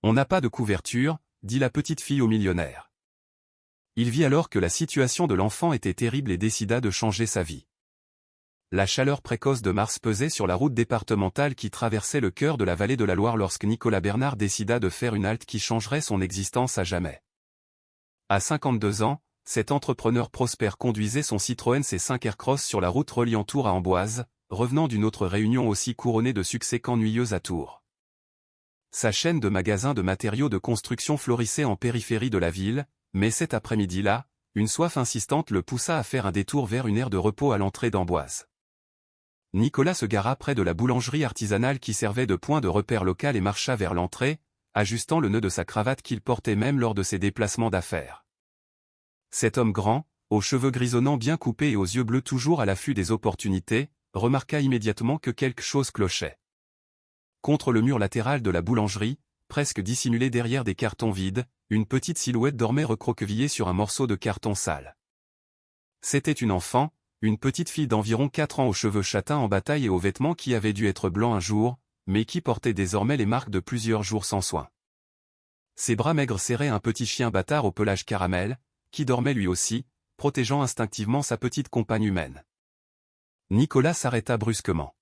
On n'a pas de couverture, dit la petite fille au millionnaire. Il vit alors que la situation de l'enfant était terrible et décida de changer sa vie. La chaleur précoce de mars pesait sur la route départementale qui traversait le cœur de la vallée de la Loire lorsque Nicolas Bernard décida de faire une halte qui changerait son existence à jamais. À 52 ans, cet entrepreneur prospère conduisait son Citroën C5 Aircross sur la route reliant Tours à Amboise, revenant d'une autre réunion aussi couronnée de succès qu'ennuyeuse à Tours. Sa chaîne de magasins de matériaux de construction florissait en périphérie de la ville, mais cet après-midi-là, une soif insistante le poussa à faire un détour vers une aire de repos à l'entrée d'Amboise. Nicolas se gara près de la boulangerie artisanale qui servait de point de repère local et marcha vers l'entrée, ajustant le nœud de sa cravate qu'il portait même lors de ses déplacements d'affaires. Cet homme grand, aux cheveux grisonnants bien coupés et aux yeux bleus toujours à l'affût des opportunités, remarqua immédiatement que quelque chose clochait. Contre le mur latéral de la boulangerie, presque dissimulé derrière des cartons vides, une petite silhouette dormait recroquevillée sur un morceau de carton sale. C'était une enfant, une petite fille d'environ 4 ans aux cheveux châtains en bataille et aux vêtements qui avaient dû être blancs un jour, mais qui portaient désormais les marques de plusieurs jours sans soin. Ses bras maigres serraient un petit chien bâtard au pelage caramel, qui dormait lui aussi, protégeant instinctivement sa petite compagne humaine. Nicolas s'arrêta brusquement.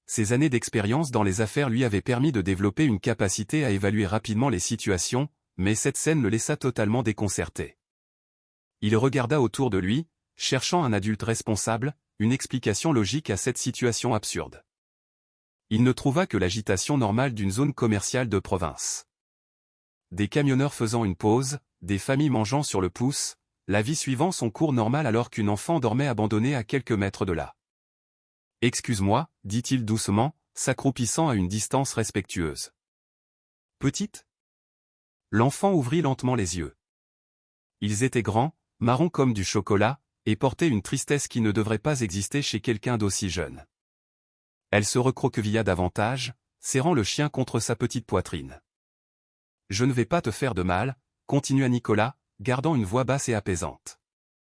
Ses années d'expérience dans les affaires lui avaient permis de développer une capacité à évaluer rapidement les situations, mais cette scène le laissa totalement déconcerté. Il regarda autour de lui, cherchant un adulte responsable, une explication logique à cette situation absurde. Il ne trouva que l'agitation normale d'une zone commerciale de province. Des camionneurs faisant une pause, des familles mangeant sur le pouce, la vie suivant son cours normal alors qu'une enfant dormait abandonnée à quelques mètres de là. « Excuse-moi, dit-il doucement, s'accroupissant à une distance respectueuse. « Petite ?» L'enfant ouvrit lentement les yeux. Ils étaient grands, marrons comme du chocolat, et portait une tristesse qui ne devrait pas exister chez quelqu'un d'aussi jeune. Elle se recroquevilla davantage, serrant le chien contre sa petite poitrine. « Je ne vais pas te faire de mal, » continua Nicolas, gardant une voix basse et apaisante.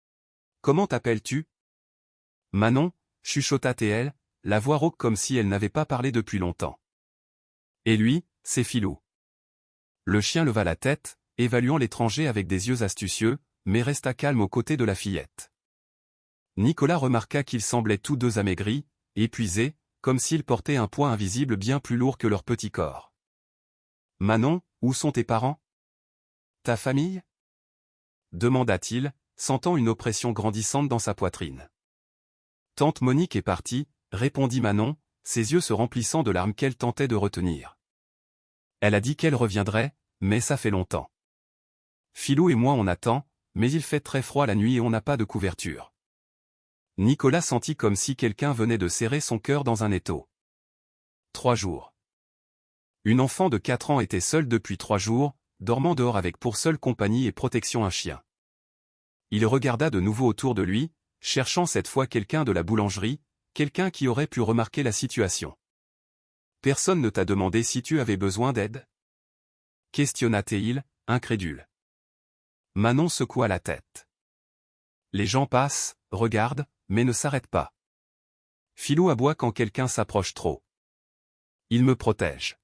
« Comment t'appelles-tu » « Manon, » chuchota-t-elle, la voix rauque comme si elle n'avait pas parlé depuis longtemps. « Et lui, c'est Filou. » Le chien leva la tête, évaluant l'étranger avec des yeux astucieux, mais resta calme aux côtés de la fillette. Nicolas remarqua qu'ils semblaient tous deux amaigris, épuisés, comme s'ils portaient un poids invisible bien plus lourd que leur petit corps. « Manon, où sont tes parents ? Ta famille ?» demanda-t-il, sentant une oppression grandissante dans sa poitrine. « Tante Monique est partie, » répondit Manon, ses yeux se remplissant de larmes qu'elle tentait de retenir. « Elle a dit qu'elle reviendrait, mais ça fait longtemps. Filou et moi on attend, mais il fait très froid la nuit et on n'a pas de couverture. » Nicolas sentit comme si quelqu'un venait de serrer son cœur dans un étau. 3 jours. Une enfant de 4 ans était seule depuis 3 jours, dormant dehors avec pour seule compagnie et protection un chien. Il regarda de nouveau autour de lui, cherchant cette fois quelqu'un de la boulangerie, quelqu'un qui aurait pu remarquer la situation. « Personne ne t'a demandé si tu avais besoin d'aide » questionna-t-il, incrédule. Manon secoua la tête. Les gens passent, regardent, mais ne s'arrêtent pas. Filou aboie quand quelqu'un s'approche trop. Il me protège.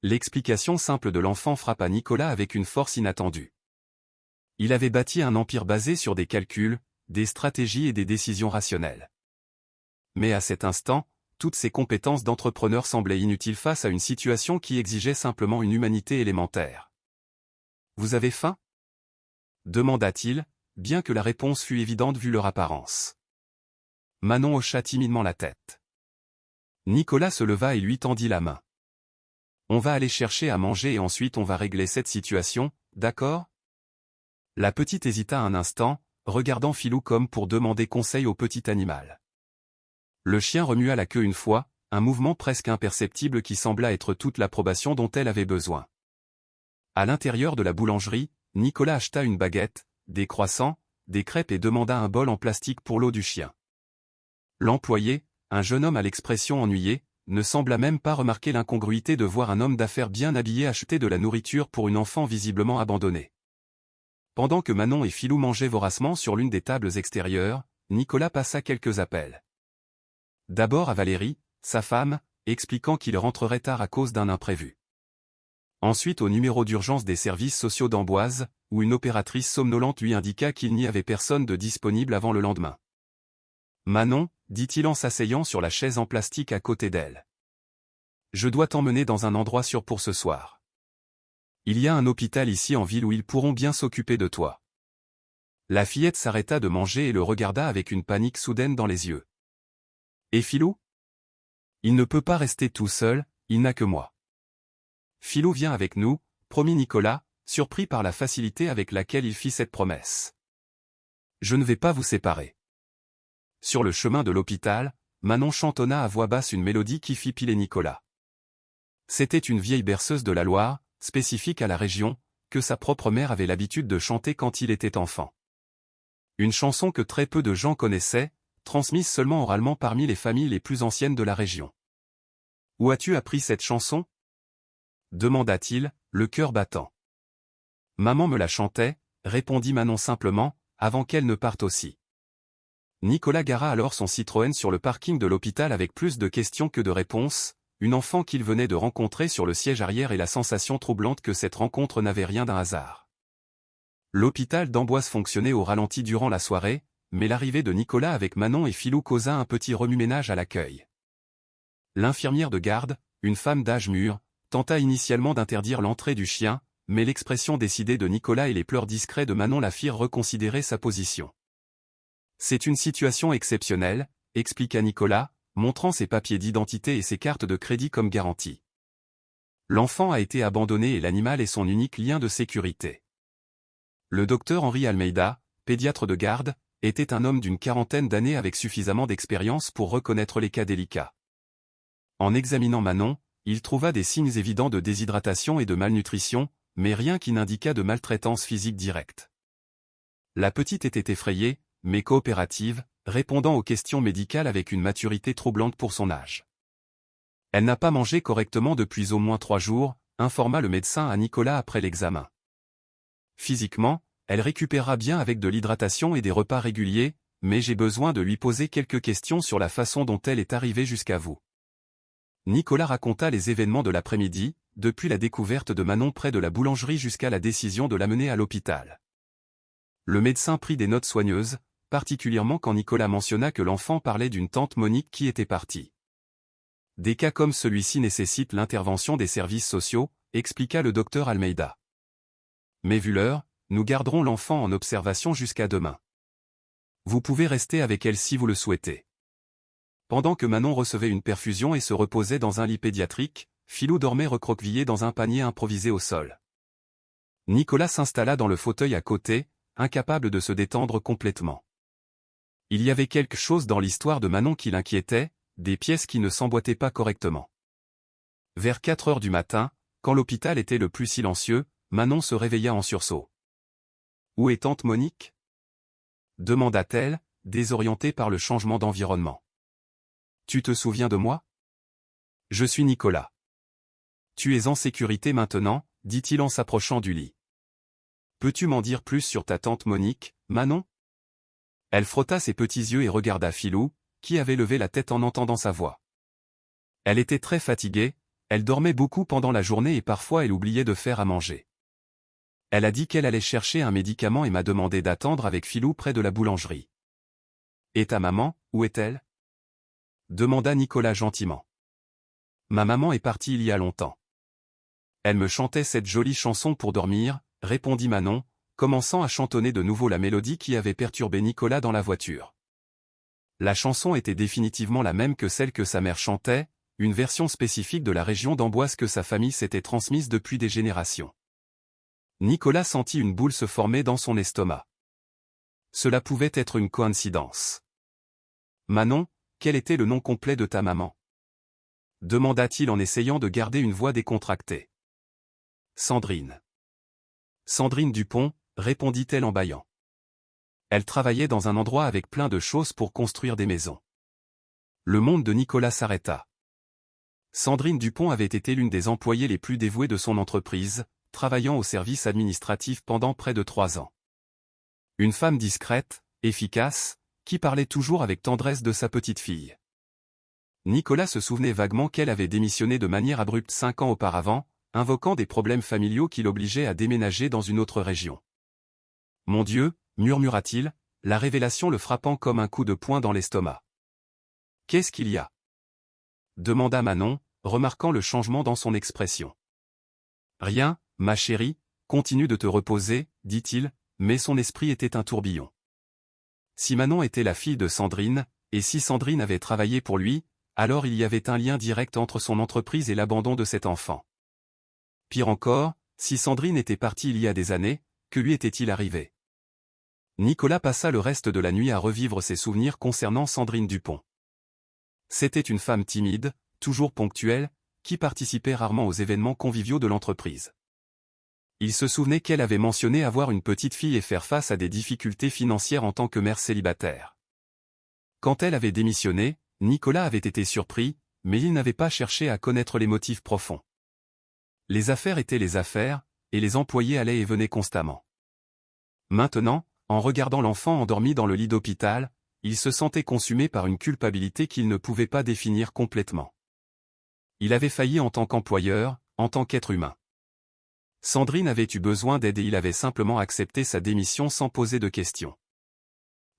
L'explication simple de l'enfant frappa Nicolas avec une force inattendue. Il avait bâti un empire basé sur des calculs, des stratégies et des décisions rationnelles. Mais à cet instant, toutes ses compétences d'entrepreneur semblaient inutiles face à une situation qui exigeait simplement une humanité élémentaire. « Vous avez faim » demanda-t-il, bien que la réponse fût évidente vu leur apparence. Manon hocha timidement la tête. Nicolas se leva et lui tendit la main. « On va aller chercher à manger et ensuite on va régler cette situation, d'accord ?» La petite hésita un instant, regardant Filou comme pour demander conseil au petit animal. Le chien remua la queue une fois, un mouvement presque imperceptible qui sembla être toute l'approbation dont elle avait besoin. À l'intérieur de la boulangerie, Nicolas acheta une baguette, des croissants, des crêpes et demanda un bol en plastique pour l'eau du chien. L'employé, un jeune homme à l'expression ennuyée, ne sembla même pas remarquer l'incongruité de voir un homme d'affaires bien habillé acheter de la nourriture pour une enfant visiblement abandonnée. Pendant que Manon et Filou mangeaient voracement sur l'une des tables extérieures, Nicolas passa quelques appels. D'abord à Valérie, sa femme, expliquant qu'il rentrerait tard à cause d'un imprévu. Ensuite au numéro d'urgence des services sociaux d'Amboise, où une opératrice somnolente lui indiqua qu'il n'y avait personne de disponible avant le lendemain. Manon, dit-il en s'asseyant sur la chaise en plastique à côté d'elle. Je dois t'emmener dans un endroit sûr pour ce soir. Il y a un hôpital ici en ville où ils pourront bien s'occuper de toi. La fillette s'arrêta de manger et le regarda avec une panique soudaine dans les yeux. Et Philou? Il ne peut pas rester tout seul, il n'a que moi. Philou vient avec nous, promit Nicolas, surpris par la facilité avec laquelle il fit cette promesse. Je ne vais pas vous séparer. Sur le chemin de l'hôpital, Manon chantonna à voix basse une mélodie qui fit piler Nicolas. C'était une vieille berceuse de la Loire, spécifique à la région, que sa propre mère avait l'habitude de chanter quand il était enfant. Une chanson que très peu de gens connaissaient, transmise seulement oralement parmi les familles les plus anciennes de la région. « Où as-tu appris cette chanson » demanda-t-il, le cœur battant. « Maman me la chantait » répondit Manon simplement, avant qu'elle ne parte aussi. Nicolas gara alors son Citroën sur le parking de l'hôpital avec plus de questions que de réponses, une enfant qu'il venait de rencontrer sur le siège arrière et la sensation troublante que cette rencontre n'avait rien d'un hasard. L'hôpital d'Amboise fonctionnait au ralenti durant la soirée, mais l'arrivée de Nicolas avec Manon et Philou causa un petit remue-ménage à l'accueil. L'infirmière de garde, une femme d'âge mûr, tenta initialement d'interdire l'entrée du chien, mais l'expression décidée de Nicolas et les pleurs discrets de Manon la firent reconsidérer sa position. « C'est une situation exceptionnelle », expliqua Nicolas, montrant ses papiers d'identité et ses cartes de crédit comme garantie. L'enfant a été abandonné et l'animal est son unique lien de sécurité. Le docteur Henri Almeida, pédiatre de garde, était un homme d'une quarantaine d'années avec suffisamment d'expérience pour reconnaître les cas délicats. En examinant Manon, il trouva des signes évidents de déshydratation et de malnutrition, mais rien qui n'indiquât de maltraitance physique directe. La petite était effrayée, mais coopérative, répondant aux questions médicales avec une maturité troublante pour son âge. Elle n'a pas mangé correctement depuis au moins 3 jours, informa le médecin à Nicolas après l'examen. Physiquement, elle récupérera bien avec de l'hydratation et des repas réguliers, mais j'ai besoin de lui poser quelques questions sur la façon dont elle est arrivée jusqu'à vous. Nicolas raconta les événements de l'après-midi, depuis la découverte de Manon près de la boulangerie jusqu'à la décision de l'amener à l'hôpital. Le médecin prit des notes soigneuses, particulièrement quand Nicolas mentionna que l'enfant parlait d'une tante Monique qui était partie. Des cas comme celui-ci nécessitent l'intervention des services sociaux, expliqua le docteur Almeida. Mais vu l'heure, nous garderons l'enfant en observation jusqu'à demain. Vous pouvez rester avec elle si vous le souhaitez. Pendant que Manon recevait une perfusion et se reposait dans un lit pédiatrique, Philou dormait recroquevillé dans un panier improvisé au sol. Nicolas s'installa dans le fauteuil à côté, incapable de se détendre complètement. Il y avait quelque chose dans l'histoire de Manon qui l'inquiétait, des pièces qui ne s'emboîtaient pas correctement. Vers 4 heures du matin, quand l'hôpital était le plus silencieux, Manon se réveilla en sursaut. « Où est tante Monique » demanda-t-elle, désorientée par le changement d'environnement. « Tu te souviens de moi ? Je suis Nicolas. Tu es en sécurité maintenant, dit-il en s'approchant du lit. Peux-tu m'en dire plus sur ta tante Monique, Manon ? Elle frotta ses petits yeux et regarda Philou, qui avait levé la tête en entendant sa voix. Elle était très fatiguée, elle dormait beaucoup pendant la journée et parfois elle oubliait de faire à manger. Elle a dit qu'elle allait chercher un médicament et m'a demandé d'attendre avec Philou près de la boulangerie. « Et ta maman, où est-elle » demanda Nicolas gentiment. « Ma maman est partie il y a longtemps. Elle me chantait cette jolie chanson pour dormir, » répondit Manon, commençant à chantonner de nouveau la mélodie qui avait perturbé Nicolas dans la voiture. La chanson était définitivement la même que celle que sa mère chantait, une version spécifique de la région d'Amboise que sa famille s'était transmise depuis des générations. Nicolas sentit une boule se former dans son estomac. Cela pouvait être une coïncidence. « Manon, quel était le nom complet de ta maman » demanda-t-il en essayant de garder une voix décontractée. « Sandrine. »« Sandrine Dupont » répondit-elle en bâillant. Elle travaillait dans un endroit avec plein de choses pour construire des maisons. Le monde de Nicolas s'arrêta. Sandrine Dupont avait été l'une des employées les plus dévouées de son entreprise, travaillant au service administratif pendant près de 3 ans. Une femme discrète, efficace, qui parlait toujours avec tendresse de sa petite fille. Nicolas se souvenait vaguement qu'elle avait démissionné de manière abrupte 5 ans auparavant, invoquant des problèmes familiaux qui l'obligeaient à déménager dans une autre région. « Mon Dieu !» murmura-t-il, la révélation le frappant comme un coup de poing dans l'estomac. « Qu'est-ce qu'il y a ?» demanda Manon, remarquant le changement dans son expression. « Rien, ma chérie, continue de te reposer, dit-il, mais son esprit était un tourbillon. Si Manon était la fille de Sandrine, et si Sandrine avait travaillé pour lui, alors il y avait un lien direct entre son entreprise et l'abandon de cet enfant. Pire encore, si Sandrine était partie il y a des années, que lui était-il arrivé? Nicolas passa le reste de la nuit à revivre ses souvenirs concernant Sandrine Dupont. C'était une femme timide, toujours ponctuelle, qui participait rarement aux événements conviviaux de l'entreprise. Il se souvenait qu'elle avait mentionné avoir une petite fille et faire face à des difficultés financières en tant que mère célibataire. Quand elle avait démissionné, Nicolas avait été surpris, mais il n'avait pas cherché à connaître les motifs profonds. Les affaires étaient les affaires, et les employés allaient et venaient constamment. Maintenant, en regardant l'enfant endormi dans le lit d'hôpital, il se sentait consumé par une culpabilité qu'il ne pouvait pas définir complètement. Il avait failli en tant qu'employeur, en tant qu'être humain. Sandrine avait eu besoin d'aide et il avait simplement accepté sa démission sans poser de questions.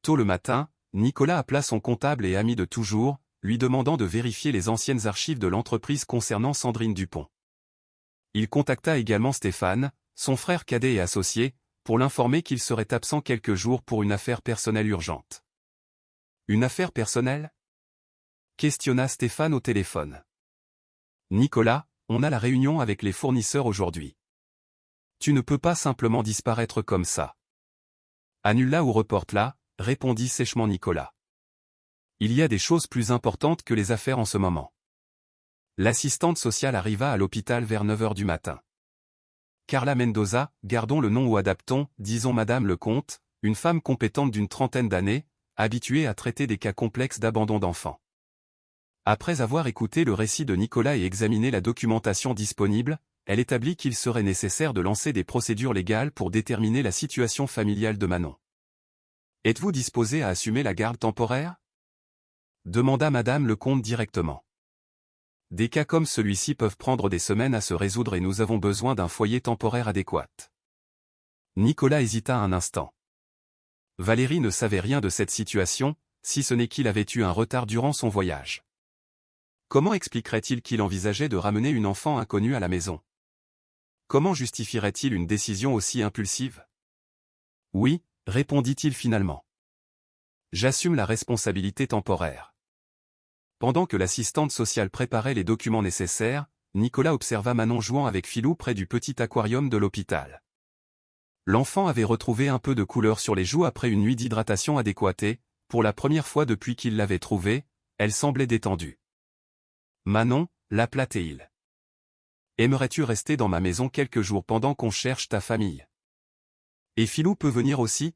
Tôt le matin, Nicolas appela son comptable et ami de toujours, lui demandant de vérifier les anciennes archives de l'entreprise concernant Sandrine Dupont. Il contacta également Stéphane, son frère cadet et associé, pour l'informer qu'il serait absent quelques jours pour une affaire personnelle urgente. « Une affaire personnelle ?» questionna Stéphane au téléphone. « Nicolas, on a la réunion avec les fournisseurs aujourd'hui. Tu ne peux pas simplement disparaître comme ça. »« Annule-la ou reporte-la », répondit sèchement Nicolas. « Il y a des choses plus importantes que les affaires en ce moment. » L'assistante sociale arriva à l'hôpital vers 9 h du matin. Carla Mendoza, gardons le nom ou adaptons, disons Madame Lecomte, une femme compétente d'une trentaine d'années, habituée à traiter des cas complexes d'abandon d'enfants. Après avoir écouté le récit de Nicolas et examiné la documentation disponible, elle établit qu'il serait nécessaire de lancer des procédures légales pour déterminer la situation familiale de Manon. « Êtes-vous disposé à assumer la garde temporaire ?» demanda Madame Lecomte directement. « Des cas comme celui-ci peuvent prendre des semaines à se résoudre et nous avons besoin d'un foyer temporaire adéquat. » Nicolas hésita un instant. Valérie ne savait rien de cette situation, si ce n'est qu'il avait eu un retard durant son voyage. Comment expliquerait-il qu'il envisageait de ramener une enfant inconnue à la maison? Comment justifierait-il une décision aussi impulsive? « Oui, » répondit-il finalement. « J'assume la responsabilité temporaire. » Pendant que l'assistante sociale préparait les documents nécessaires, Nicolas observa Manon jouant avec Philou près du petit aquarium de l'hôpital. L'enfant avait retrouvé un peu de couleur sur les joues après une nuit d'hydratation adéquate, pour la première fois depuis qu'il l'avait trouvée, elle semblait détendue. « Manon, l'appela-t-il. Aimerais-tu rester dans ma maison quelques jours pendant qu'on cherche ta famille? Et Philou peut venir aussi?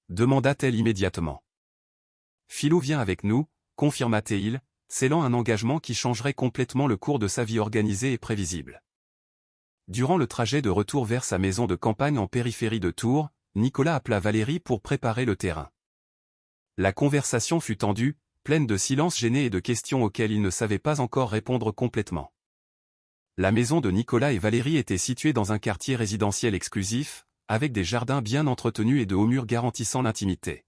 Demanda-t-elle immédiatement. Philou vient avec nous, confirma-t-il, scellant un engagement qui changerait complètement le cours de sa vie organisée et prévisible. Durant le trajet de retour vers sa maison de campagne en périphérie de Tours, Nicolas appela Valérie pour préparer le terrain. La conversation fut tendue, pleine de silences gênés et de questions auxquelles il ne savait pas encore répondre complètement. La maison de Nicolas et Valérie était située dans un quartier résidentiel exclusif, avec des jardins bien entretenus et de hauts murs garantissant l'intimité.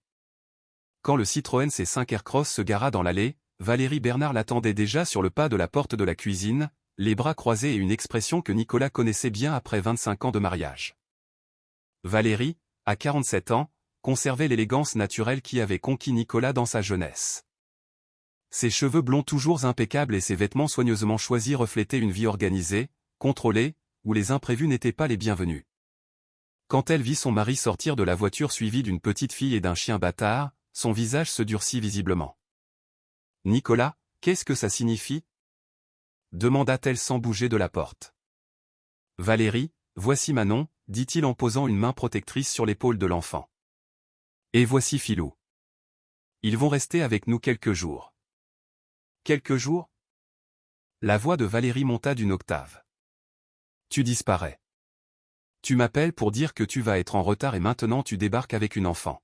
Quand le Citroën C5 Aircross se gara dans l'allée, Valérie Bernard l'attendait déjà sur le pas de la porte de la cuisine, les bras croisés et une expression que Nicolas connaissait bien après 25 ans de mariage. Valérie, à 47 ans, conservait l'élégance naturelle qui avait conquis Nicolas dans sa jeunesse. Ses cheveux blonds toujours impeccables et ses vêtements soigneusement choisis reflétaient une vie organisée, contrôlée, où les imprévus n'étaient pas les bienvenus. Quand elle vit son mari sortir de la voiture suivi d'une petite fille et d'un chien bâtard, son visage se durcit visiblement. « Nicolas, qu'est-ce que ça signifie ?» demanda-t-elle sans bouger de la porte. « Valérie, voici Manon, » dit-il en posant une main protectrice sur l'épaule de l'enfant. « Et voici Philou. Ils vont rester avec nous quelques jours. » Quelques jours? La voix de Valérie monta d'une octave. « Tu disparais. Tu m'appelles pour dire que tu vas être en retard et maintenant tu débarques avec une enfant.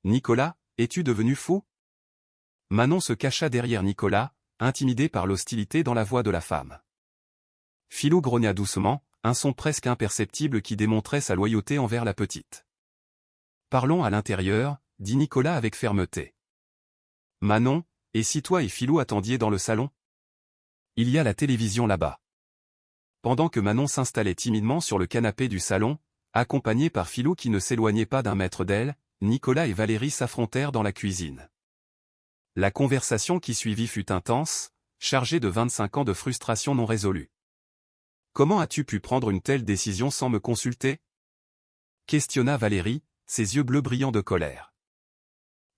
Nicolas, es-tu devenu fou ?» Manon se cacha derrière Nicolas, intimidée par l'hostilité dans la voix de la femme. Philou grogna doucement, un son presque imperceptible qui démontrait sa loyauté envers la petite. Parlons à l'intérieur, dit Nicolas avec fermeté. Manon, et si toi et Philou attendiez dans le salon? Il y a la télévision là-bas. Pendant que Manon s'installait timidement sur le canapé du salon, accompagnée par Philou qui ne s'éloignait pas d'un mètre d'elle, Nicolas et Valérie s'affrontèrent dans la cuisine. La conversation qui suivit fut intense, chargée de 25 ans de frustration non résolue. Comment as-tu pu prendre une telle décision sans me consulter? Questionna Valérie, ses yeux bleus brillants de colère.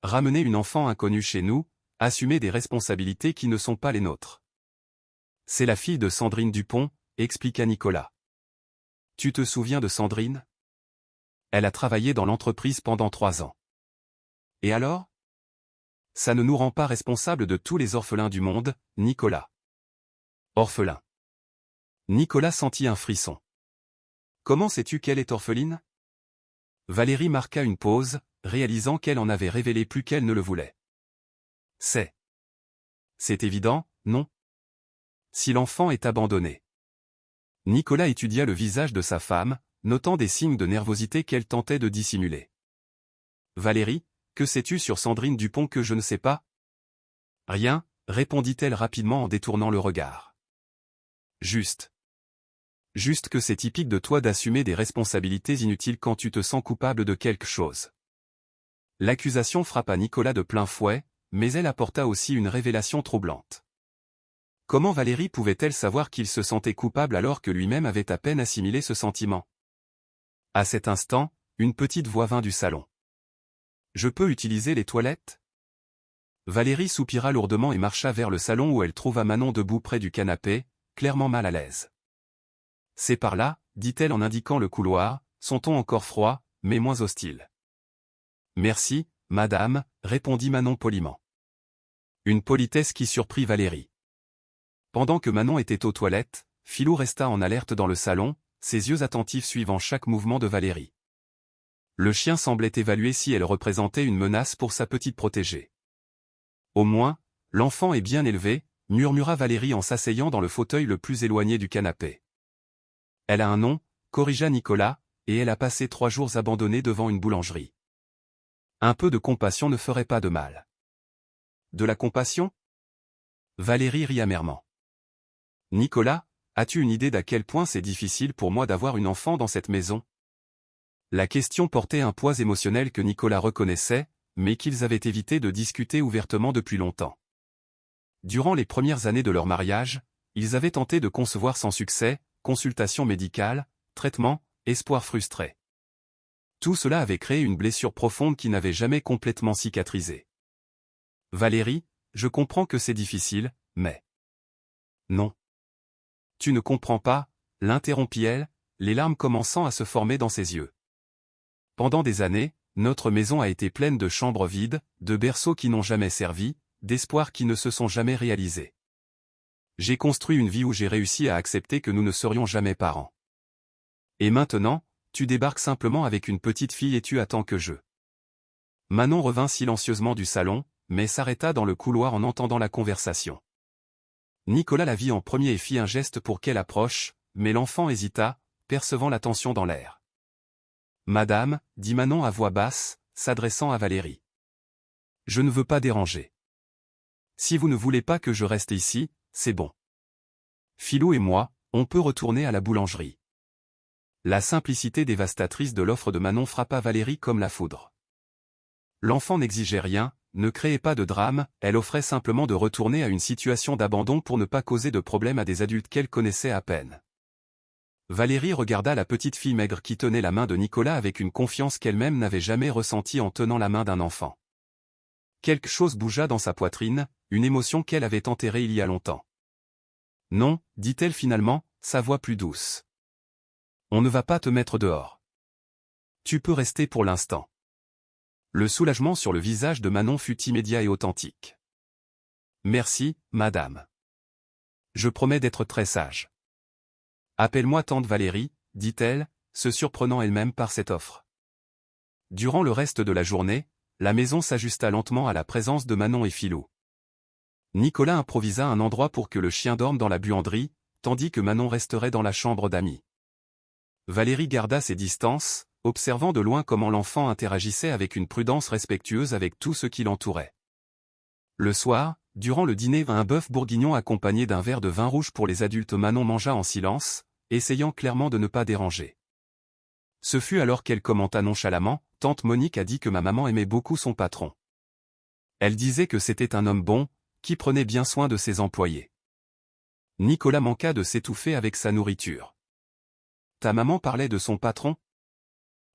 Ramener une enfant inconnue chez nous, assumer des responsabilités qui ne sont pas les nôtres. C'est la fille de Sandrine Dupont, expliqua Nicolas. Tu te souviens de Sandrine? Elle a travaillé dans l'entreprise pendant 3 ans. Et alors? Ça ne nous rend pas responsables de tous les orphelins du monde, Nicolas. Orphelin. Nicolas sentit un frisson. Comment sais-tu qu'elle est orpheline? Valérie marqua une pause, réalisant qu'elle en avait révélé plus qu'elle ne le voulait. C'est évident, non? Si l'enfant est abandonné. Nicolas étudia le visage de sa femme, notant des signes de nervosité qu'elle tentait de dissimuler. Valérie, que sais-tu sur Sandrine Dupont que je ne sais pas? Rien, répondit-elle rapidement en détournant le regard. Juste que c'est typique de toi d'assumer des responsabilités inutiles quand tu te sens coupable de quelque chose. L'accusation frappa Nicolas de plein fouet, mais elle apporta aussi une révélation troublante. Comment Valérie pouvait-elle savoir qu'il se sentait coupable alors que lui-même avait à peine assimilé ce sentiment? À cet instant, une petite voix vint du salon. Je peux utiliser les toilettes? Valérie soupira lourdement et marcha vers le salon où elle trouva Manon debout près du canapé, clairement mal à l'aise. C'est par là, dit-elle en indiquant le couloir, son ton encore froid, mais moins hostile. Merci, madame, répondit Manon poliment. Une politesse qui surprit Valérie. Pendant que Manon était aux toilettes, Philou resta en alerte dans le salon, ses yeux attentifs suivant chaque mouvement de Valérie. Le chien semblait évaluer si elle représentait une menace pour sa petite protégée. Au moins, l'enfant est bien élevé, murmura Valérie en s'asseyant dans le fauteuil le plus éloigné du canapé. Elle a un nom, corrigea Nicolas, et elle a passé 3 jours abandonnée devant une boulangerie. Un peu de compassion ne ferait pas de mal. De la compassion? Valérie rit amèrement. Nicolas, as-tu une idée d'à quel point c'est difficile pour moi d'avoir une enfant dans cette maison? La question portait un poids émotionnel que Nicolas reconnaissait, mais qu'ils avaient évité de discuter ouvertement depuis longtemps. Durant les premières années de leur mariage, ils avaient tenté de concevoir sans succès, consultation médicale, traitement, espoir frustré. Tout cela avait créé une blessure profonde qui n'avait jamais complètement cicatrisé. Valérie, je comprends que c'est difficile, mais... Non. Tu ne comprends pas, l'interrompit-elle, les larmes commençant à se former dans ses yeux. Pendant des années, notre maison a été pleine de chambres vides, de berceaux qui n'ont jamais servi, d'espoirs qui ne se sont jamais réalisés. J'ai construit une vie où j'ai réussi à accepter que nous ne serions jamais parents. Et maintenant, tu débarques simplement avec une petite fille et tu attends que je... Manon revint silencieusement du salon, mais s'arrêta dans le couloir en entendant la conversation. Nicolas la vit en premier et fit un geste pour qu'elle approche, mais l'enfant hésita, percevant la tension dans l'air. Madame, dit Manon à voix basse, s'adressant à Valérie. Je ne veux pas déranger. Si vous ne voulez pas que je reste ici, c'est bon. Philou et moi, on peut retourner à la boulangerie. La simplicité dévastatrice de l'offre de Manon frappa Valérie comme la foudre. L'enfant n'exigeait rien, ne créait pas de drame, elle offrait simplement de retourner à une situation d'abandon pour ne pas causer de problème à des adultes qu'elle connaissait à peine. Valérie regarda la petite fille maigre qui tenait la main de Nicolas avec une confiance qu'elle-même n'avait jamais ressentie en tenant la main d'un enfant. Quelque chose bougea dans sa poitrine, une émotion qu'elle avait enterrée il y a longtemps. Non, dit-elle finalement, sa voix plus douce. On ne va pas te mettre dehors. Tu peux rester pour l'instant. Le soulagement sur le visage de Manon fut immédiat et authentique. Merci, madame. Je promets d'être très sage. Appelle-moi tante Valérie, dit-elle, se surprenant elle-même par cette offre. Durant le reste de la journée, la maison s'ajusta lentement à la présence de Manon et Philou. Nicolas improvisa un endroit pour que le chien dorme dans la buanderie, tandis que Manon resterait dans la chambre d'amis. Valérie garda ses distances, observant de loin comment l'enfant interagissait avec une prudence respectueuse avec tout ce qui l'entourait. Le soir, durant le dîner, un bœuf bourguignon accompagné d'un verre de vin rouge pour les adultes, Manon mangea en silence, essayant clairement de ne pas déranger. Ce fut alors qu'elle commenta nonchalamment, « Tante Monique a dit que ma maman aimait beaucoup son patron. Elle disait que c'était un homme bon, qui prenait bien soin de ses employés. » Nicolas manqua de s'étouffer avec sa nourriture. « Ta maman parlait de son patron ? »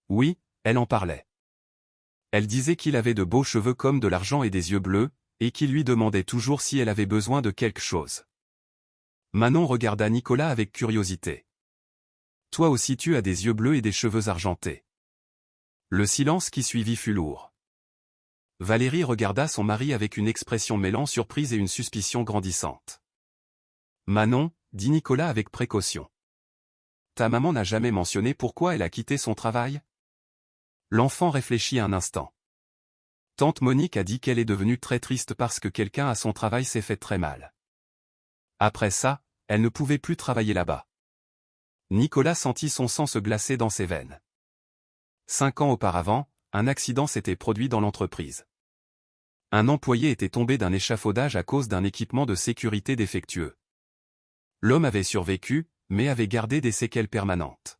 Oui, elle en parlait. Elle disait qu'il avait de beaux cheveux comme de l'argent et des yeux bleus, et qu'il lui demandait toujours si elle avait besoin de quelque chose. Manon regarda Nicolas avec curiosité. « Toi aussi tu as des yeux bleus et des cheveux argentés. » Le silence qui suivit fut lourd. Valérie regarda son mari avec une expression mêlant surprise et une suspicion grandissante. « Manon, dit Nicolas avec précaution. Ta maman n'a jamais mentionné pourquoi elle a quitté son travail ? » L'enfant réfléchit un instant. Tante Monique a dit qu'elle est devenue très triste parce que quelqu'un à son travail s'est fait très mal. Après ça, elle ne pouvait plus travailler là-bas. Nicolas sentit son sang se glacer dans ses veines. 5 ans auparavant, un accident s'était produit dans l'entreprise. Un employé était tombé d'un échafaudage à cause d'un équipement de sécurité défectueux. L'homme avait survécu, mais avait gardé des séquelles permanentes.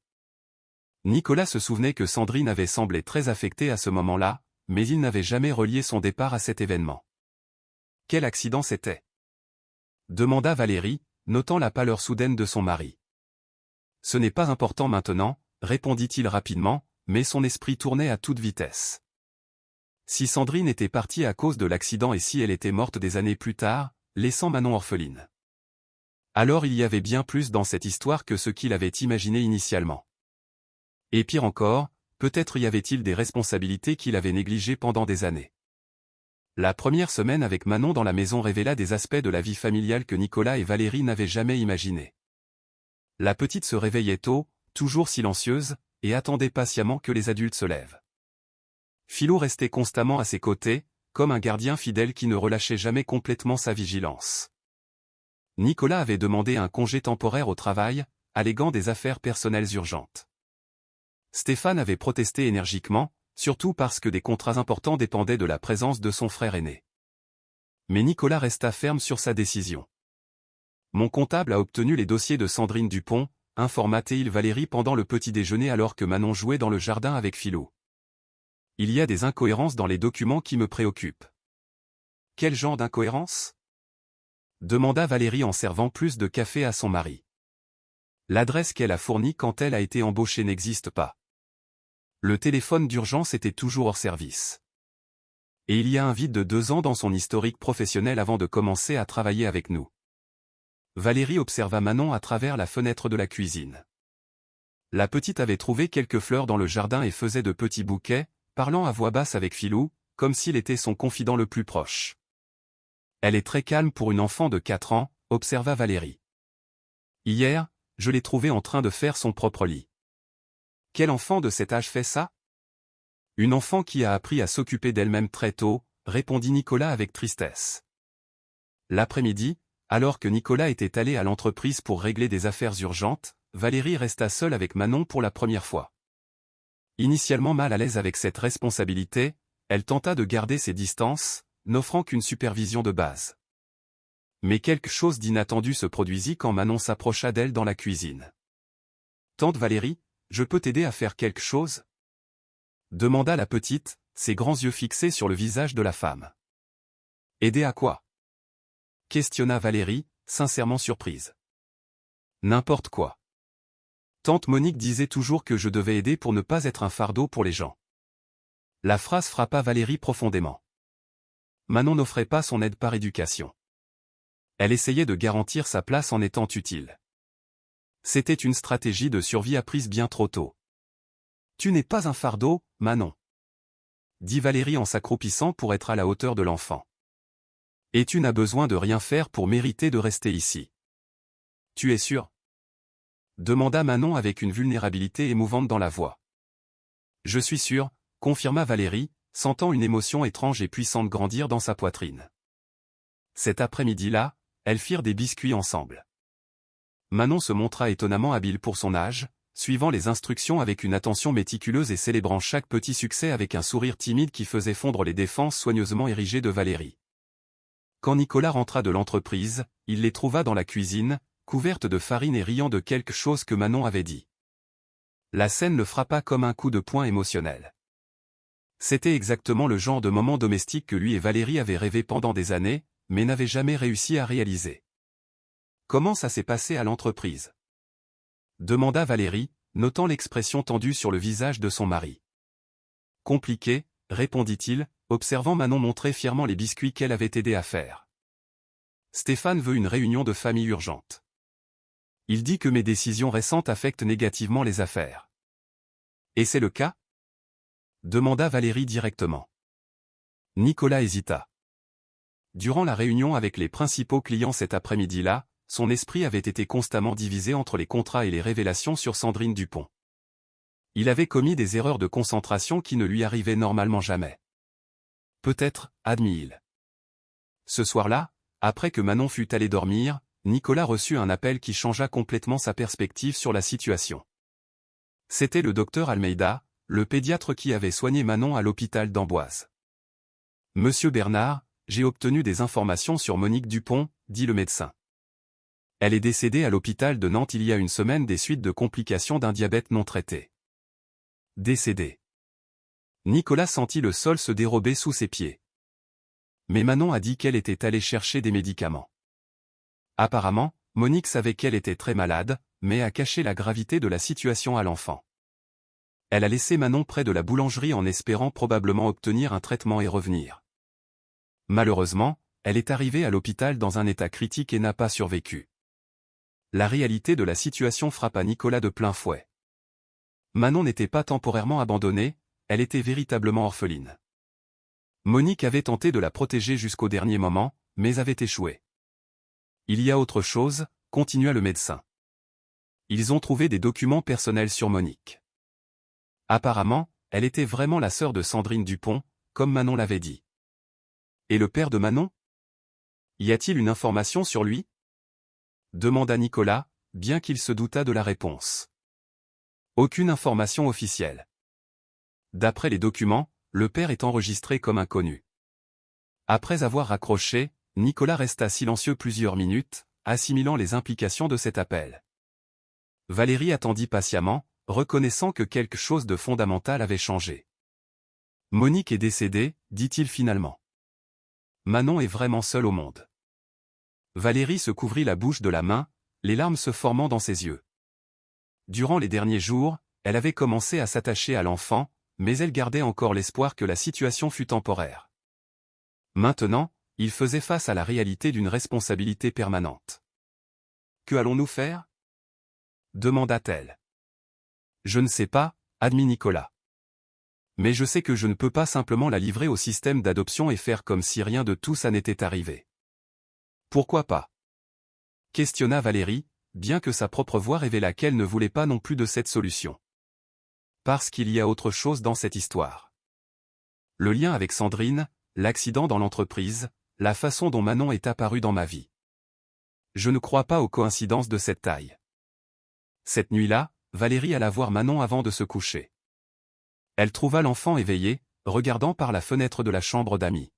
Nicolas se souvenait que Sandrine avait semblé très affectée à ce moment-là, mais il n'avait jamais relié son départ à cet événement. Quel accident c'était ? Demanda Valérie, notant la pâleur soudaine de son mari. Ce n'est pas important maintenant, répondit-il rapidement, mais son esprit tournait à toute vitesse. Si Sandrine était partie à cause de l'accident et si elle était morte des années plus tard, laissant Manon orpheline. Alors il y avait bien plus dans cette histoire que ce qu'il avait imaginé initialement. Et pire encore, peut-être y avait-il des responsabilités qu'il avait négligées pendant des années. La première semaine avec Manon dans la maison révéla des aspects de la vie familiale que Nicolas et Valérie n'avaient jamais imaginés. La petite se réveillait tôt, toujours silencieuse, et attendait patiemment que les adultes se lèvent. Philou restait constamment à ses côtés, comme un gardien fidèle qui ne relâchait jamais complètement sa vigilance. Nicolas avait demandé un congé temporaire au travail, alléguant des affaires personnelles urgentes. Stéphane avait protesté énergiquement, surtout parce que des contrats importants dépendaient de la présence de son frère aîné. Mais Nicolas resta ferme sur sa décision. Mon comptable a obtenu les dossiers de Sandrine Dupont, informa-t-il Valérie pendant le petit déjeuner alors que Manon jouait dans le jardin avec Philou. Il y a des incohérences dans les documents qui me préoccupent. Quel genre d'incohérence ? Demanda Valérie en servant plus de café à son mari. L'adresse qu'elle a fournie quand elle a été embauchée n'existe pas. Le téléphone d'urgence était toujours hors service. Et il y a un vide de 2 ans dans son historique professionnel avant de commencer à travailler avec nous. Valérie observa Manon à travers la fenêtre de la cuisine. La petite avait trouvé quelques fleurs dans le jardin et faisait de petits bouquets, parlant à voix basse avec Philou, comme s'il était son confident le plus proche. Elle est très calme pour une enfant de 4 ans, observa Valérie. Hier, je l'ai trouvée en train de faire son propre lit. Quel enfant de cet âge fait ça ? Une enfant qui a appris à s'occuper d'elle-même très tôt, répondit Nicolas avec tristesse. L'après-midi, alors que Nicolas était allé à l'entreprise pour régler des affaires urgentes, Valérie resta seule avec Manon pour la première fois. Initialement mal à l'aise avec cette responsabilité, elle tenta de garder ses distances, n'offrant qu'une supervision de base. Mais quelque chose d'inattendu se produisit quand Manon s'approcha d'elle dans la cuisine. « Tante Valérie, je peux t'aider à faire quelque chose ?» demanda la petite, ses grands yeux fixés sur le visage de la femme. « Aider à quoi ?» questionna Valérie, sincèrement surprise. « N'importe quoi. Tante Monique disait toujours que je devais aider pour ne pas être un fardeau pour les gens. » La phrase frappa Valérie profondément. Manon n'offrait pas son aide par éducation. Elle essayait de garantir sa place en étant utile. C'était une stratégie de survie apprise bien trop tôt. « Tu n'es pas un fardeau, Manon. » dit Valérie en s'accroupissant pour être à la hauteur de l'enfant. « Et tu n'as besoin de rien faire pour mériter de rester ici. » « Tu es sûr ?» demanda Manon avec une vulnérabilité émouvante dans la voix. « Je suis sûre, » confirma Valérie, sentant une émotion étrange et puissante grandir dans sa poitrine. Cet après-midi-là, elles firent des biscuits ensemble. Manon se montra étonnamment habile pour son âge, suivant les instructions avec une attention méticuleuse et célébrant chaque petit succès avec un sourire timide qui faisait fondre les défenses soigneusement érigées de Valérie. Quand Nicolas rentra de l'entreprise, il les trouva dans la cuisine, couvertes de farine et riant de quelque chose que Manon avait dit. La scène le frappa comme un coup de poing émotionnel. C'était exactement le genre de moment domestique que lui et Valérie avaient rêvé pendant des années, mais n'avaient jamais réussi à réaliser. « Comment ça s'est passé à l'entreprise » demanda Valérie, notant l'expression tendue sur le visage de son mari. « Compliqué » répondit-il, observant Manon montrer fièrement les biscuits qu'elle avait aidé à faire. « Stéphane veut une réunion de famille urgente. Il dit que mes décisions récentes affectent négativement les affaires. » « Et c'est le cas » demanda Valérie directement. Nicolas hésita. Durant la réunion avec les principaux clients cet après-midi-là, son esprit avait été constamment divisé entre les contrats et les révélations sur Sandrine Dupont. Il avait commis des erreurs de concentration qui ne lui arrivaient normalement jamais. Peut-être, admit-il. Ce soir-là, après que Manon fut allée dormir, Nicolas reçut un appel qui changea complètement sa perspective sur la situation. C'était le docteur Almeida, le pédiatre qui avait soigné Manon à l'hôpital d'Amboise. « Monsieur Bernard, j'ai obtenu des informations sur Monique Dupont, » dit le médecin. « Elle est décédée à l'hôpital de Nantes il y a une semaine des suites de complications d'un diabète non traité. » Décédée. Nicolas sentit le sol se dérober sous ses pieds. Mais Manon a dit qu'elle était allée chercher des médicaments. Apparemment, Monique savait qu'elle était très malade, mais a caché la gravité de la situation à l'enfant. Elle a laissé Manon près de la boulangerie en espérant probablement obtenir un traitement et revenir. Malheureusement, elle est arrivée à l'hôpital dans un état critique et n'a pas survécu. La réalité de la situation frappa Nicolas de plein fouet. Manon n'était pas temporairement abandonnée, elle était véritablement orpheline. Monique avait tenté de la protéger jusqu'au dernier moment, mais avait échoué. Il y a autre chose, continua le médecin. Ils ont trouvé des documents personnels sur Monique. Apparemment, elle était vraiment la sœur de Sandrine Dupont, comme Manon l'avait dit. Et le père de Manon? Y a-t-il une information sur lui? Demanda Nicolas, bien qu'il se doutât de la réponse. Aucune information officielle. D'après les documents, le père est enregistré comme inconnu. Après avoir raccroché, Nicolas resta silencieux plusieurs minutes, assimilant les implications de cet appel. Valérie attendit patiemment, reconnaissant que quelque chose de fondamental avait changé. « Monique est décédée, dit-il finalement. Manon est vraiment seule au monde. » Valérie se couvrit la bouche de la main, les larmes se formant dans ses yeux. Durant les derniers jours, elle avait commencé à s'attacher à l'enfant, mais elle gardait encore l'espoir que la situation fût temporaire. Maintenant, il faisait face à la réalité d'une responsabilité permanente. « Que allons-nous faire » demanda-t-elle. « Je ne sais pas, » admit Nicolas. « Mais je sais que je ne peux pas simplement la livrer au système d'adoption et faire comme si rien de tout ça n'était arrivé. » « Pourquoi pas » questionna Valérie, bien que sa propre voix révélât qu'elle ne voulait pas non plus de cette solution. « Parce qu'il y a autre chose dans cette histoire. Le lien avec Sandrine, l'accident dans l'entreprise, la façon dont Manon est apparue dans ma vie. Je ne crois pas aux coïncidences de cette taille. » Cette nuit-là, Valérie alla voir Manon avant de se coucher. Elle trouva l'enfant éveillé, regardant par la fenêtre de la chambre d'amis.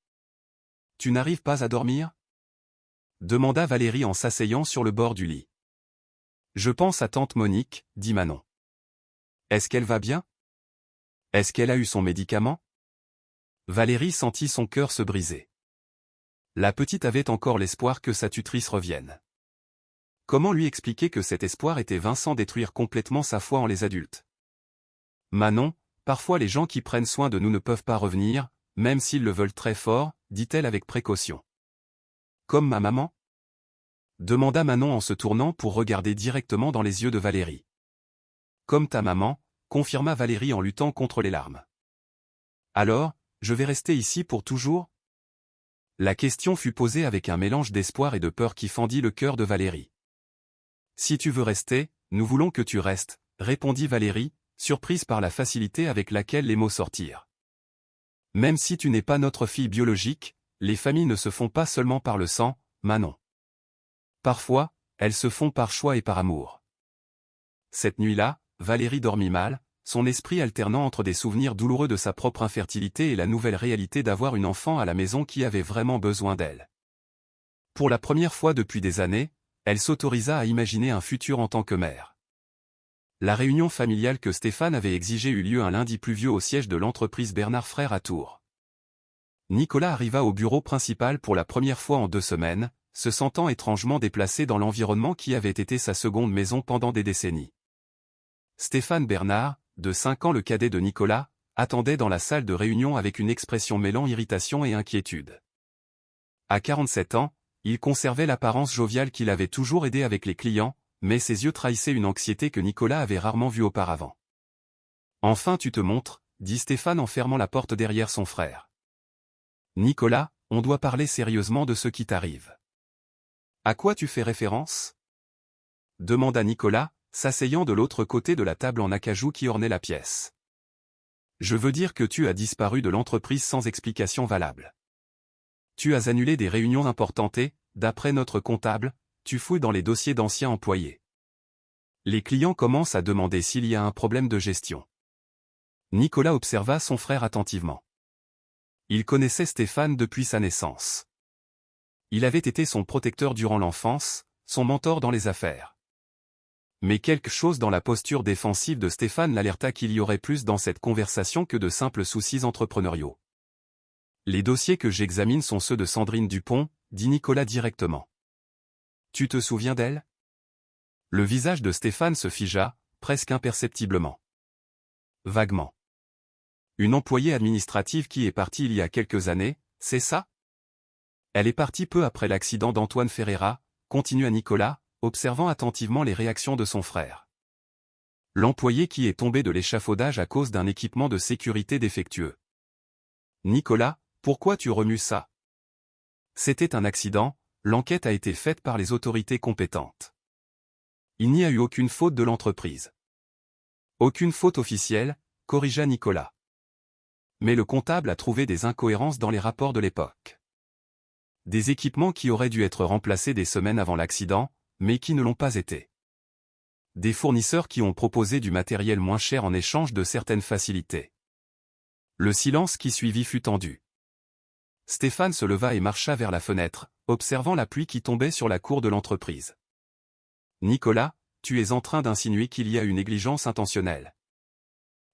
« Tu n'arrives pas à dormir » demanda Valérie en s'asseyant sur le bord du lit. « Je pense à tante Monique, » dit Manon. « Est-ce qu'elle va bien? Est-ce qu'elle a eu son médicament ?» Valérie sentit son cœur se briser. La petite avait encore l'espoir que sa tutrice revienne. Comment lui expliquer que cet espoir était Vincent détruire complètement sa foi en les adultes? « Manon, parfois les gens qui prennent soin de nous ne peuvent pas revenir, même s'ils le veulent très fort, » dit-elle avec précaution. « Comme ma maman ?» demanda Manon en se tournant pour regarder directement dans les yeux de Valérie. « Comme ta maman », confirma Valérie en luttant contre les larmes. « Alors, je vais rester ici pour toujours ?» La question fut posée avec un mélange d'espoir et de peur qui fendit le cœur de Valérie. « Si tu veux rester, nous voulons que tu restes, » répondit Valérie, surprise par la facilité avec laquelle les mots sortirent. « Même si tu n'es pas notre fille biologique, les familles ne se font pas seulement par le sang, Manon. Parfois, elles se font par choix et par amour. Cette nuit-là, Valérie dormit mal, son esprit alternant entre des souvenirs douloureux de sa propre infertilité et la nouvelle réalité d'avoir une enfant à la maison qui avait vraiment besoin d'elle. Pour la première fois depuis des années, elle s'autorisa à imaginer un futur en tant que mère. La réunion familiale que Stéphane avait exigée eut lieu un lundi pluvieux au siège de l'entreprise Bernard Frères à Tours. Nicolas arriva au bureau principal pour la première fois en 2 semaines, se sentant étrangement déplacé dans l'environnement qui avait été sa seconde maison pendant des décennies. Stéphane Bernard, de 5 ans le cadet de Nicolas, attendait dans la salle de réunion avec une expression mêlant irritation et inquiétude. À 47 ans, il conservait l'apparence joviale qu'il avait toujours aidé avec les clients, mais ses yeux trahissaient une anxiété que Nicolas avait rarement vue auparavant. « Enfin tu te montres », dit Stéphane en fermant la porte derrière son frère. « Nicolas, on doit parler sérieusement de ce qui t'arrive. »« À quoi tu fais référence ?» demanda Nicolas, s'asseyant de l'autre côté de la table en acajou qui ornait la pièce. « Je veux dire que tu as disparu de l'entreprise sans explication valable. Tu as annulé des réunions importantes et, d'après notre comptable, tu fouilles dans les dossiers d'anciens employés. Les clients commencent à demander s'il y a un problème de gestion. » Nicolas observa son frère attentivement. Il connaissait Stéphane depuis sa naissance. Il avait été son protecteur durant l'enfance, son mentor dans les affaires. Mais quelque chose dans la posture défensive de Stéphane l'alerta qu'il y aurait plus dans cette conversation que de simples soucis entrepreneuriaux. « Les dossiers que j'examine sont ceux de Sandrine Dupont, » dit Nicolas directement. « Tu te souviens d'elle » Le visage de Stéphane se figea, presque imperceptiblement. « Vaguement. Une employée administrative qui est partie il y a quelques années, c'est ça ? Elle est partie peu après l'accident d'Antoine Ferreira, » continua Nicolas, observant attentivement les réactions de son frère. « L'employé qui est tombé de l'échafaudage à cause d'un équipement de sécurité défectueux. » Nicolas, pourquoi tu remues ça ? C'était un accident, l'enquête a été faite par les autorités compétentes. Il n'y a eu aucune faute de l'entreprise. Aucune faute officielle, corrigea Nicolas. Mais le comptable a trouvé des incohérences dans les rapports de l'époque. Des équipements qui auraient dû être remplacés des semaines avant l'accident, mais qui ne l'ont pas été. Des fournisseurs qui ont proposé du matériel moins cher en échange de certaines facilités. Le silence qui suivit fut tendu. Stéphane se leva et marcha vers la fenêtre, observant la pluie qui tombait sur la cour de l'entreprise. « Nicolas, tu es en train d'insinuer qu'il y a une négligence intentionnelle.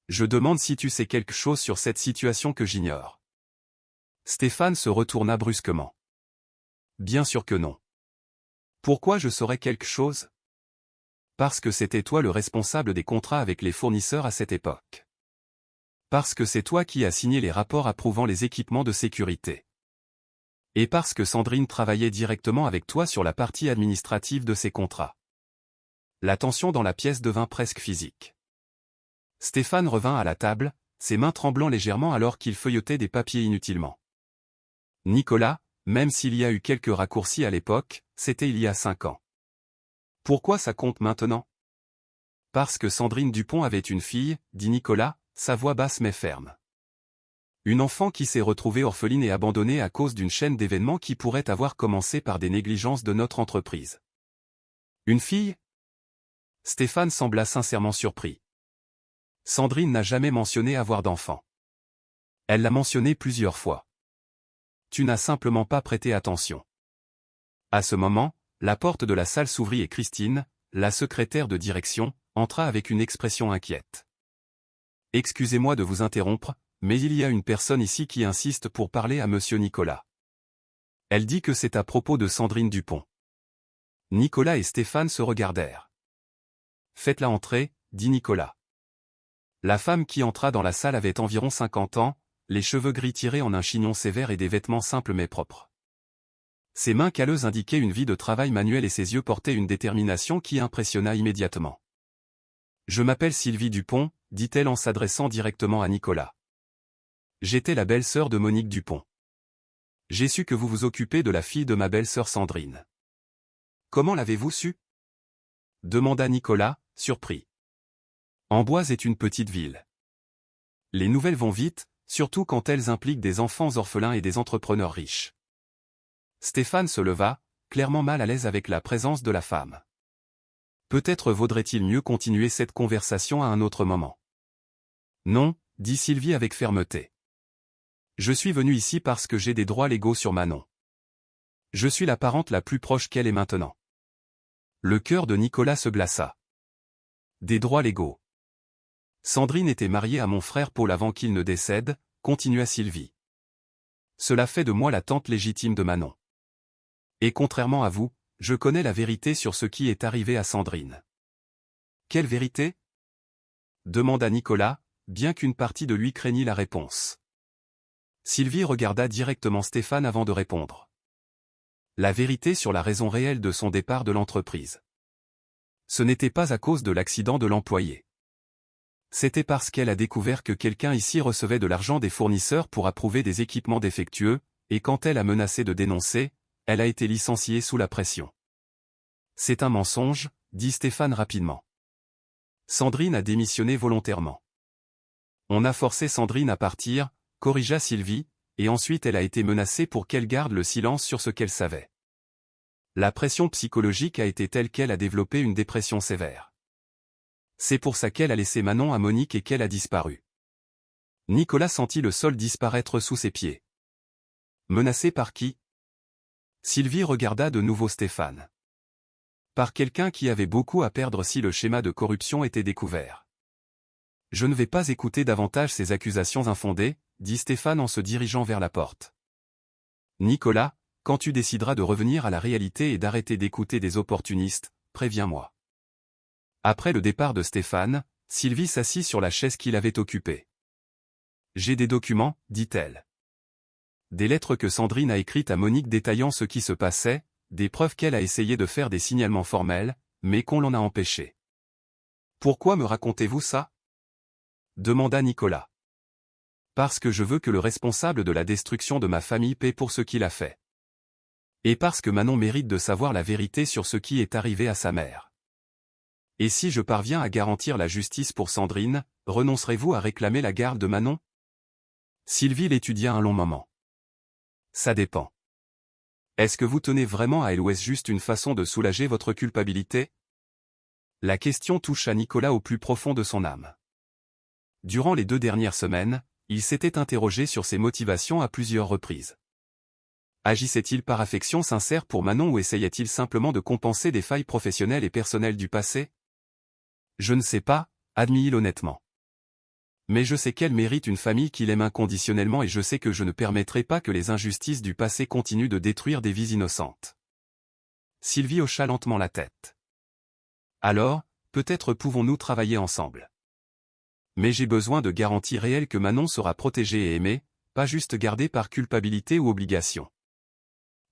Je demande si tu sais quelque chose sur cette situation que j'ignore. » Stéphane se retourna brusquement. « Bien sûr que non. Pourquoi je saurais quelque chose ? Parce que c'était toi le responsable des contrats avec les fournisseurs à cette époque. Parce que c'est toi qui as signé les rapports approuvant les équipements de sécurité. Et parce que Sandrine travaillait directement avec toi sur la partie administrative de ces contrats. » La tension dans la pièce devint presque physique. Stéphane revint à la table, ses mains tremblant légèrement alors qu'il feuilletait des papiers inutilement. « Nicolas, même s'il y a eu quelques raccourcis à l'époque, c'était il y a 5 ans. Pourquoi ça compte maintenant ? » Parce que Sandrine Dupont avait une fille, dit Nicolas, sa voix basse mais ferme. Une enfant qui s'est retrouvée orpheline et abandonnée à cause d'une chaîne d'événements qui pourrait avoir commencé par des négligences de notre entreprise. Une fille ? Stéphane sembla sincèrement surpris. Sandrine n'a jamais mentionné avoir d'enfant. Elle l'a mentionné plusieurs fois. Tu n'as simplement pas prêté attention. À ce moment, la porte de la salle s'ouvrit et Christine, la secrétaire de direction, entra avec une expression inquiète. « Excusez-moi de vous interrompre, mais il y a une personne ici qui insiste pour parler à monsieur Nicolas. Elle dit que c'est à propos de Sandrine Dupont. » Nicolas et Stéphane se regardèrent. « Faites-la entrer, » dit Nicolas. La femme qui entra dans la salle avait environ 50 ans, les cheveux gris tirés en un chignon sévère et des vêtements simples mais propres. Ses mains calleuses indiquaient une vie de travail manuel et ses yeux portaient une détermination qui impressionna immédiatement. « Je m'appelle Sylvie Dupont, » dit-elle en s'adressant directement à Nicolas. « J'étais la belle-sœur de Monique Dupont. J'ai su que vous vous occupez de la fille de ma belle-sœur Sandrine. »« Comment l'avez-vous su ?» demanda Nicolas, surpris. Amboise est une petite ville. Les nouvelles vont vite, surtout quand elles impliquent des enfants orphelins et des entrepreneurs riches. Stéphane se leva, clairement mal à l'aise avec la présence de la femme. Peut-être vaudrait-il mieux continuer cette conversation à un autre moment. Non, dit Sylvie avec fermeté. Je suis venue ici parce que j'ai des droits légaux sur Manon. Je suis la parente la plus proche qu'elle est maintenant. Le cœur de Nicolas se glaça. Des droits légaux. Sandrine était mariée à mon frère Paul avant qu'il ne décède, continua Sylvie. Cela fait de moi la tante légitime de Manon. Et contrairement à vous, je connais la vérité sur ce qui est arrivé à Sandrine. Quelle vérité ? Demanda Nicolas, bien qu'une partie de lui craignît la réponse. Sylvie regarda directement Stéphane avant de répondre. La vérité sur la raison réelle de son départ de l'entreprise. Ce n'était pas à cause de l'accident de l'employé. C'était parce qu'elle a découvert que quelqu'un ici recevait de l'argent des fournisseurs pour approuver des équipements défectueux, et quand elle a menacé de dénoncer, elle a été licenciée sous la pression. C'est un mensonge, dit Stéphane rapidement. Sandrine a démissionné volontairement. On a forcé Sandrine à partir, corrigea Sylvie, et ensuite elle a été menacée pour qu'elle garde le silence sur ce qu'elle savait. La pression psychologique a été telle qu'elle a développé une dépression sévère. C'est pour ça qu'elle a laissé Manon à Monique et qu'elle a disparu. Nicolas sentit le sol disparaître sous ses pieds. Menacée par qui ? Sylvie regarda de nouveau Stéphane. Par quelqu'un qui avait beaucoup à perdre si le schéma de corruption était découvert. Je ne vais pas écouter davantage ces accusations infondées, dit Stéphane en se dirigeant vers la porte. Nicolas, quand tu décideras de revenir à la réalité et d'arrêter d'écouter des opportunistes, préviens-moi. Après le départ de Stéphane, Sylvie s'assit sur la chaise qu'il avait occupée. J'ai des documents, dit-elle. Des lettres que Sandrine a écrites à Monique détaillant ce qui se passait, des preuves qu'elle a essayé de faire des signalements formels, mais qu'on l'en a empêché. Pourquoi me racontez-vous ça ? Demanda Nicolas. Parce que je veux que le responsable de la destruction de ma famille paie pour ce qu'il a fait. Et parce que Manon mérite de savoir la vérité sur ce qui est arrivé à sa mère. Et si je parviens à garantir la justice pour Sandrine, renoncerez-vous à réclamer la garde de Manon ? Sylvie l'étudia un long moment. Ça dépend. Est-ce que vous tenez vraiment à elle ou est-ce juste une façon de soulager votre culpabilité ? La question toucha Nicolas au plus profond de son âme. Durant les 2 dernières semaines, il s'était interrogé sur ses motivations à plusieurs reprises. Agissait-il par affection sincère pour Manon ou essayait-il simplement de compenser des failles professionnelles et personnelles du passé ? Je ne sais pas, admit-il honnêtement. Mais je sais qu'elle mérite une famille qu'il aime inconditionnellement et je sais que je ne permettrai pas que les injustices du passé continuent de détruire des vies innocentes. Sylvie hocha lentement la tête. Alors, peut-être pouvons-nous travailler ensemble. Mais j'ai besoin de garanties réelles que Manon sera protégée et aimée, pas juste gardée par culpabilité ou obligation.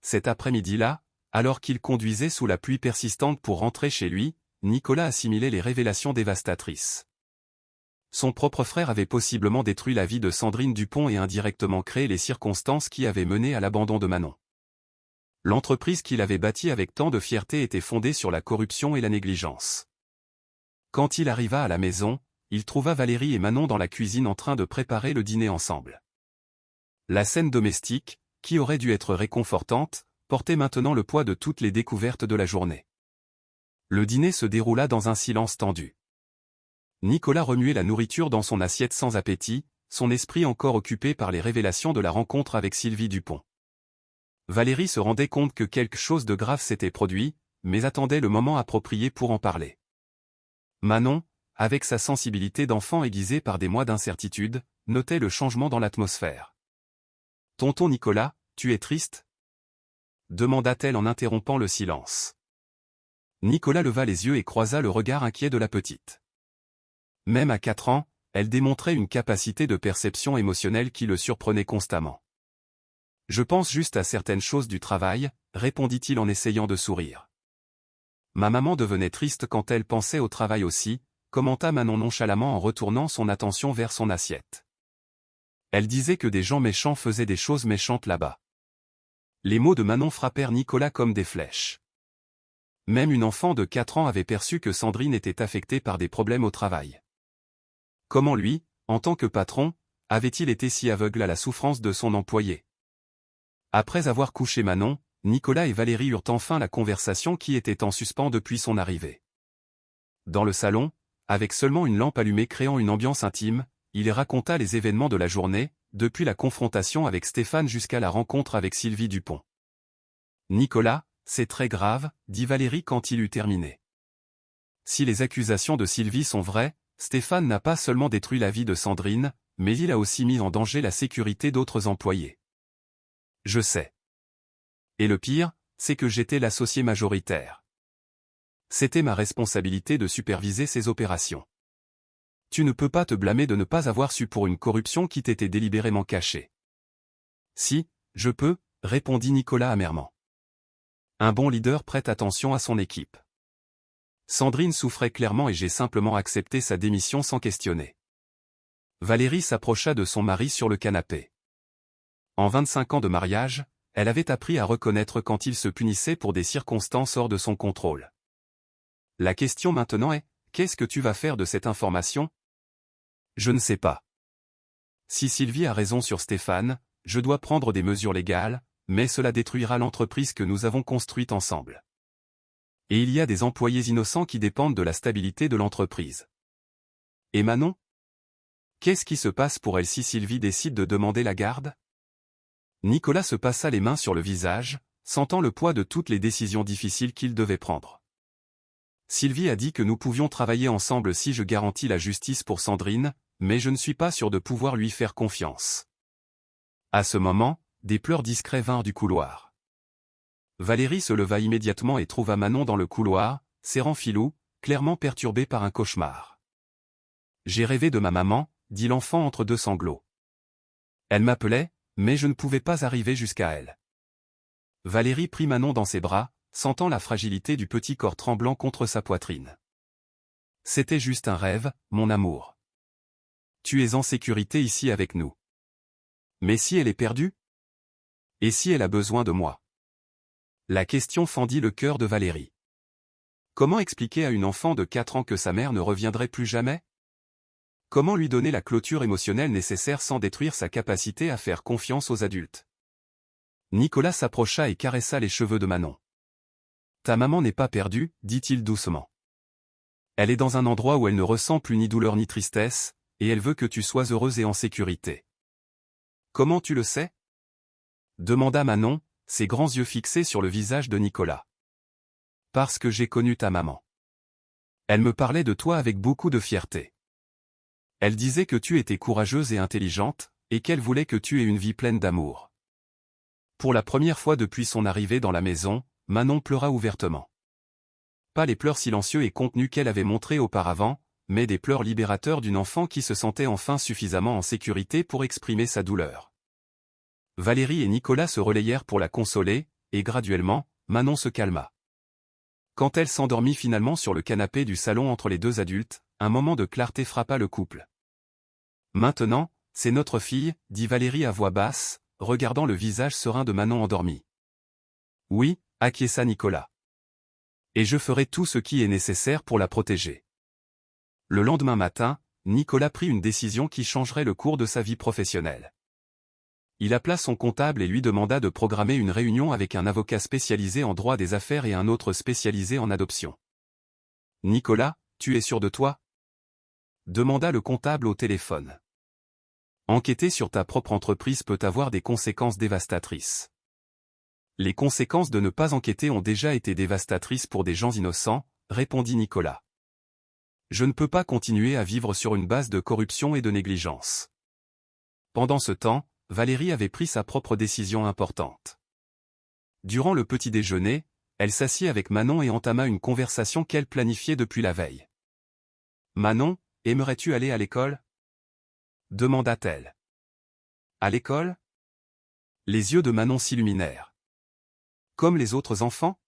Cet après-midi-là, alors qu'il conduisait sous la pluie persistante pour rentrer chez lui, Nicolas assimilait les révélations dévastatrices. Son propre frère avait possiblement détruit la vie de Sandrine Dupont et indirectement créé les circonstances qui avaient mené à l'abandon de Manon. L'entreprise qu'il avait bâtie avec tant de fierté était fondée sur la corruption et la négligence. Quand il arriva à la maison, il trouva Valérie et Manon dans la cuisine en train de préparer le dîner ensemble. La scène domestique, qui aurait dû être réconfortante, portait maintenant le poids de toutes les découvertes de la journée. Le dîner se déroula dans un silence tendu. Nicolas remuait la nourriture dans son assiette sans appétit, son esprit encore occupé par les révélations de la rencontre avec Sylvie Dupont. Valérie se rendait compte que quelque chose de grave s'était produit, mais attendait le moment approprié pour en parler. Manon, avec sa sensibilité d'enfant aiguisée par des mois d'incertitude, notait le changement dans l'atmosphère. « Tonton Nicolas, tu es triste ?» demanda-t-elle en interrompant le silence. Nicolas leva les yeux et croisa le regard inquiet de la petite. Même à 4 ans, elle démontrait une capacité de perception émotionnelle qui le surprenait constamment. « Je pense juste à certaines choses du travail, » répondit-il en essayant de sourire. Ma maman devenait triste quand elle pensait au travail aussi, commenta Manon nonchalamment en retournant son attention vers son assiette. Elle disait que des gens méchants faisaient des choses méchantes là-bas. Les mots de Manon frappèrent Nicolas comme des flèches. Même une enfant de 4 ans avait perçu que Sandrine était affectée par des problèmes au travail. Comment lui, en tant que patron, avait-il été si aveugle à la souffrance de son employé ? Après avoir couché Manon, Nicolas et Valérie eurent enfin la conversation qui était en suspens depuis son arrivée. Dans le salon, avec seulement une lampe allumée créant une ambiance intime, il raconta les événements de la journée, depuis la confrontation avec Stéphane jusqu'à la rencontre avec Sylvie Dupont. « Nicolas, c'est très grave, dit Valérie quand il eut terminé. Si les accusations de Sylvie sont vraies, Stéphane n'a pas seulement détruit la vie de Sandrine, mais il a aussi mis en danger la sécurité d'autres employés. Je sais. Et le pire, c'est que j'étais l'associé majoritaire. C'était ma responsabilité de superviser ces opérations. Tu ne peux pas te blâmer de ne pas avoir su pour une corruption qui t'était délibérément cachée. Si, je peux, répondit Nicolas amèrement. Un bon leader prête attention à son équipe. Sandrine souffrait clairement et j'ai simplement accepté sa démission sans questionner. Valérie s'approcha de son mari sur le canapé. En 25 ans de mariage, elle avait appris à reconnaître quand il se punissait pour des circonstances hors de son contrôle. La question maintenant est, qu'est-ce que tu vas faire de cette information ? Je ne sais pas. Si Sylvie a raison sur Stéphane, je dois prendre des mesures légales, mais cela détruira l'entreprise que nous avons construite ensemble. Et il y a des employés innocents qui dépendent de la stabilité de l'entreprise. Et Manon ? Qu'est-ce qui se passe pour elle si Sylvie décide de demander la garde ? Nicolas se passa les mains sur le visage, sentant le poids de toutes les décisions difficiles qu'il devait prendre. Sylvie a dit que nous pouvions travailler ensemble si je garantis la justice pour Sandrine, mais je ne suis pas sûr de pouvoir lui faire confiance. À ce moment, des pleurs discrets vinrent du couloir. Valérie se leva immédiatement et trouva Manon dans le couloir, serrant Philou, clairement perturbé par un cauchemar. « J'ai rêvé de ma maman », dit l'enfant entre deux sanglots. Elle m'appelait, mais je ne pouvais pas arriver jusqu'à elle. Valérie prit Manon dans ses bras, sentant la fragilité du petit corps tremblant contre sa poitrine. « C'était juste un rêve, mon amour. Tu es en sécurité ici avec nous. Mais si elle est perdue ? Et si elle a besoin de moi ? » La question fendit le cœur de Valérie. Comment expliquer à une enfant de 4 ans que sa mère ne reviendrait plus jamais ? Comment lui donner la clôture émotionnelle nécessaire sans détruire sa capacité à faire confiance aux adultes ? Nicolas s'approcha et caressa les cheveux de Manon. « Ta maman n'est pas perdue, dit-il doucement. Elle est dans un endroit où elle ne ressent plus ni douleur ni tristesse, et elle veut que tu sois heureuse et en sécurité. »« Comment tu le sais ?» demanda Manon, ses grands yeux fixés sur le visage de Nicolas. « Parce que j'ai connu ta maman. Elle me parlait de toi avec beaucoup de fierté. Elle disait que tu étais courageuse et intelligente, et qu'elle voulait que tu aies une vie pleine d'amour. » Pour la première fois depuis son arrivée dans la maison, Manon pleura ouvertement. Pas les pleurs silencieux et contenus qu'elle avait montrés auparavant, mais des pleurs libérateurs d'une enfant qui se sentait enfin suffisamment en sécurité pour exprimer sa douleur. Valérie et Nicolas se relayèrent pour la consoler, et graduellement, Manon se calma. Quand elle s'endormit finalement sur le canapé du salon entre les deux adultes, un moment de clarté frappa le couple. « Maintenant, c'est notre fille, dit Valérie à voix basse, regardant le visage serein de Manon endormie. « Oui, acquiesça Nicolas. Et je ferai tout ce qui est nécessaire pour la protéger. » Le lendemain matin, Nicolas prit une décision qui changerait le cours de sa vie professionnelle. Il appela son comptable et lui demanda de programmer une réunion avec un avocat spécialisé en droit des affaires et un autre spécialisé en adoption. « Nicolas, tu es sûr de toi ? » demanda le comptable au téléphone. « Enquêter sur ta propre entreprise peut avoir des conséquences dévastatrices. Les conséquences de ne pas enquêter ont déjà été dévastatrices pour des gens innocents, répondit Nicolas. Je ne peux pas continuer à vivre sur une base de corruption et de négligence. » Pendant ce temps, Valérie avait pris sa propre décision importante. Durant le petit déjeuner, elle s'assit avec Manon et entama une conversation qu'elle planifiait depuis la veille. « Manon, aimerais-tu aller à l'école ? » demanda-t-elle. « À l'école ?» Les yeux de Manon s'illuminèrent. « Comme les autres enfants ? »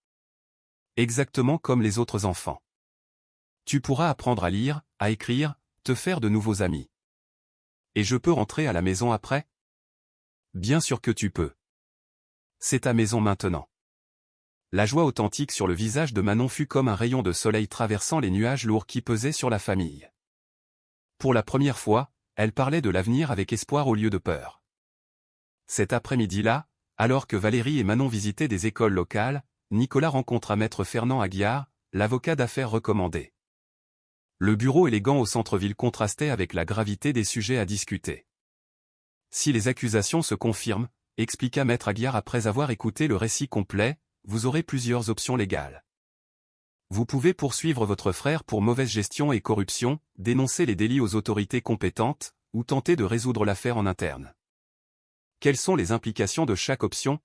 Exactement comme les autres enfants. Tu pourras apprendre à lire, à écrire, te faire de nouveaux amis. Et je peux rentrer à la maison après ? Bien sûr que tu peux. C'est ta maison maintenant. La joie authentique sur le visage de Manon fut comme un rayon de soleil traversant les nuages lourds qui pesaient sur la famille. Pour la première fois, elle parlait de l'avenir avec espoir au lieu de peur. Cet après-midi-là, Alors que Valérie et Manon visitaient des écoles locales, Nicolas rencontra Maître Fernand Aguiar, l'avocat d'affaires recommandé. Le bureau élégant au centre-ville contrastait avec la gravité des sujets à discuter. Si les accusations se confirment, expliqua Maître Aguiar après avoir écouté le récit complet, vous aurez plusieurs options légales. Vous pouvez poursuivre votre frère pour mauvaise gestion et corruption, dénoncer les délits aux autorités compétentes, ou tenter de résoudre l'affaire en interne. Quelles sont les implications de chaque option?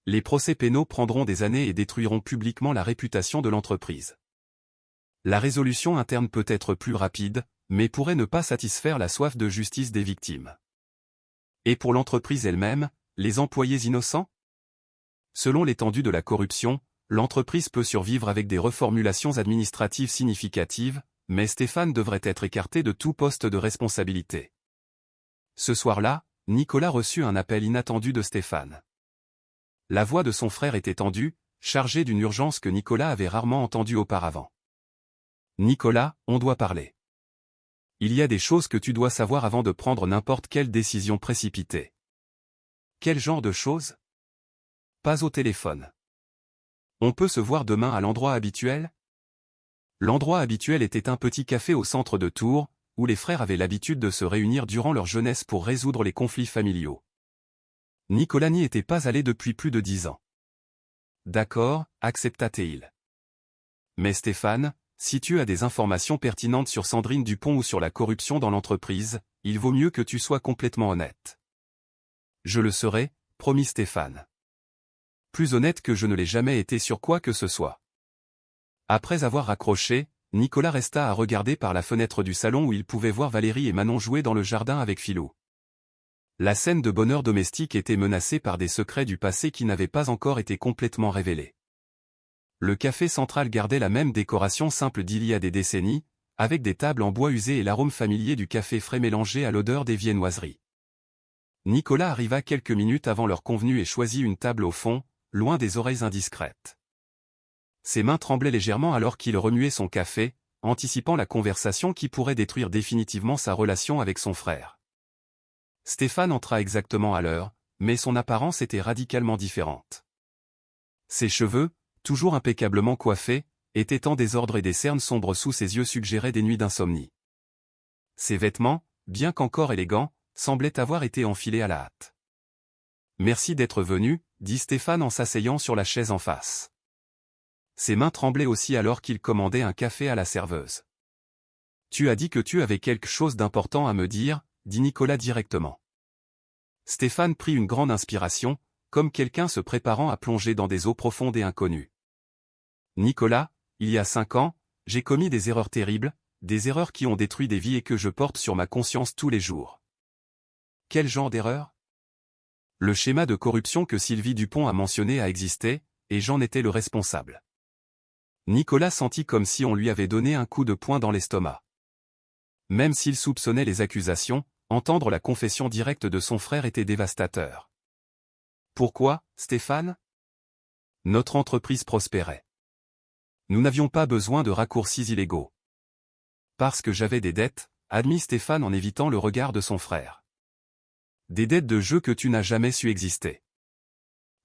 Les procès pénaux prendront des années et détruiront publiquement la réputation de l'entreprise. La résolution interne peut être plus rapide, mais pourrait ne pas satisfaire la soif de justice des victimes. Et pour l'entreprise elle-même, les employés innocents? Selon l'étendue de la corruption, l'entreprise peut survivre avec des reformulations administratives significatives, mais Stéphane devrait être écarté de tout poste de responsabilité. Ce soir-là, Nicolas reçut un appel inattendu de Stéphane. La voix de son frère était tendue, chargée d'une urgence que Nicolas avait rarement entendue auparavant. « Nicolas, on doit parler. Il y a des choses que tu dois savoir avant de prendre n'importe quelle décision précipitée. » Quel genre de choses? Pas au téléphone. On peut se voir demain à l'endroit habituel? L'endroit habituel était un petit café au centre de Tours, où les frères avaient l'habitude de se réunir durant leur jeunesse pour résoudre les conflits familiaux. Nicolas n'y était pas allé depuis plus de 10 ans. D'accord, accepta-t-il. Mais Stéphane, si tu as des informations pertinentes sur Sandrine Dupont ou sur la corruption dans l'entreprise, il vaut mieux que tu sois complètement honnête. Je le serai, promit Stéphane. Plus honnête que je ne l'ai jamais été sur quoi que ce soit. Après avoir raccroché, Nicolas resta à regarder par la fenêtre du salon où il pouvait voir Valérie et Manon jouer dans le jardin avec Philou. La scène de bonheur domestique était menacée par des secrets du passé qui n'avaient pas encore été complètement révélés. Le café central gardait la même décoration simple d'il y a des décennies, avec des tables en bois usé et l'arôme familier du café frais mélangé à l'odeur des viennoiseries. Nicolas arriva quelques minutes avant l'heure convenue et choisit une table au fond, loin des oreilles indiscrètes. Ses mains tremblaient légèrement alors qu'il remuait son café, anticipant la conversation qui pourrait détruire définitivement sa relation avec son frère. Stéphane entra exactement à l'heure, mais son apparence était radicalement différente. Ses cheveux, toujours impeccablement coiffés, étaient en désordre et des cernes sombres sous ses yeux suggéraient des nuits d'insomnie. Ses vêtements, bien qu'encore élégants, semblaient avoir été enfilés à la hâte. « Merci d'être venu », dit Stéphane en s'asseyant sur la chaise en face. Ses mains tremblaient aussi alors qu'il commandait un café à la serveuse. « Tu as dit que tu avais quelque chose d'important à me dire », dit Nicolas directement. Stéphane prit une grande inspiration, comme quelqu'un se préparant à plonger dans des eaux profondes et inconnues. « Nicolas, il y a 5 ans, j'ai commis des erreurs terribles, des erreurs qui ont détruit des vies et que je porte sur ma conscience tous les jours. » Quel genre d'erreur? Le schéma de corruption que Sylvie Dupont a mentionné a existé, et j'en étais le responsable. Nicolas sentit comme si on lui avait donné un coup de poing dans l'estomac. Même s'il soupçonnait les accusations, entendre la confession directe de son frère était dévastateur. Pourquoi, Stéphane? Notre entreprise prospérait. Nous n'avions pas besoin de raccourcis illégaux. Parce que j'avais des dettes, admit Stéphane en évitant le regard de son frère. Des dettes de jeu que tu n'as jamais su exister.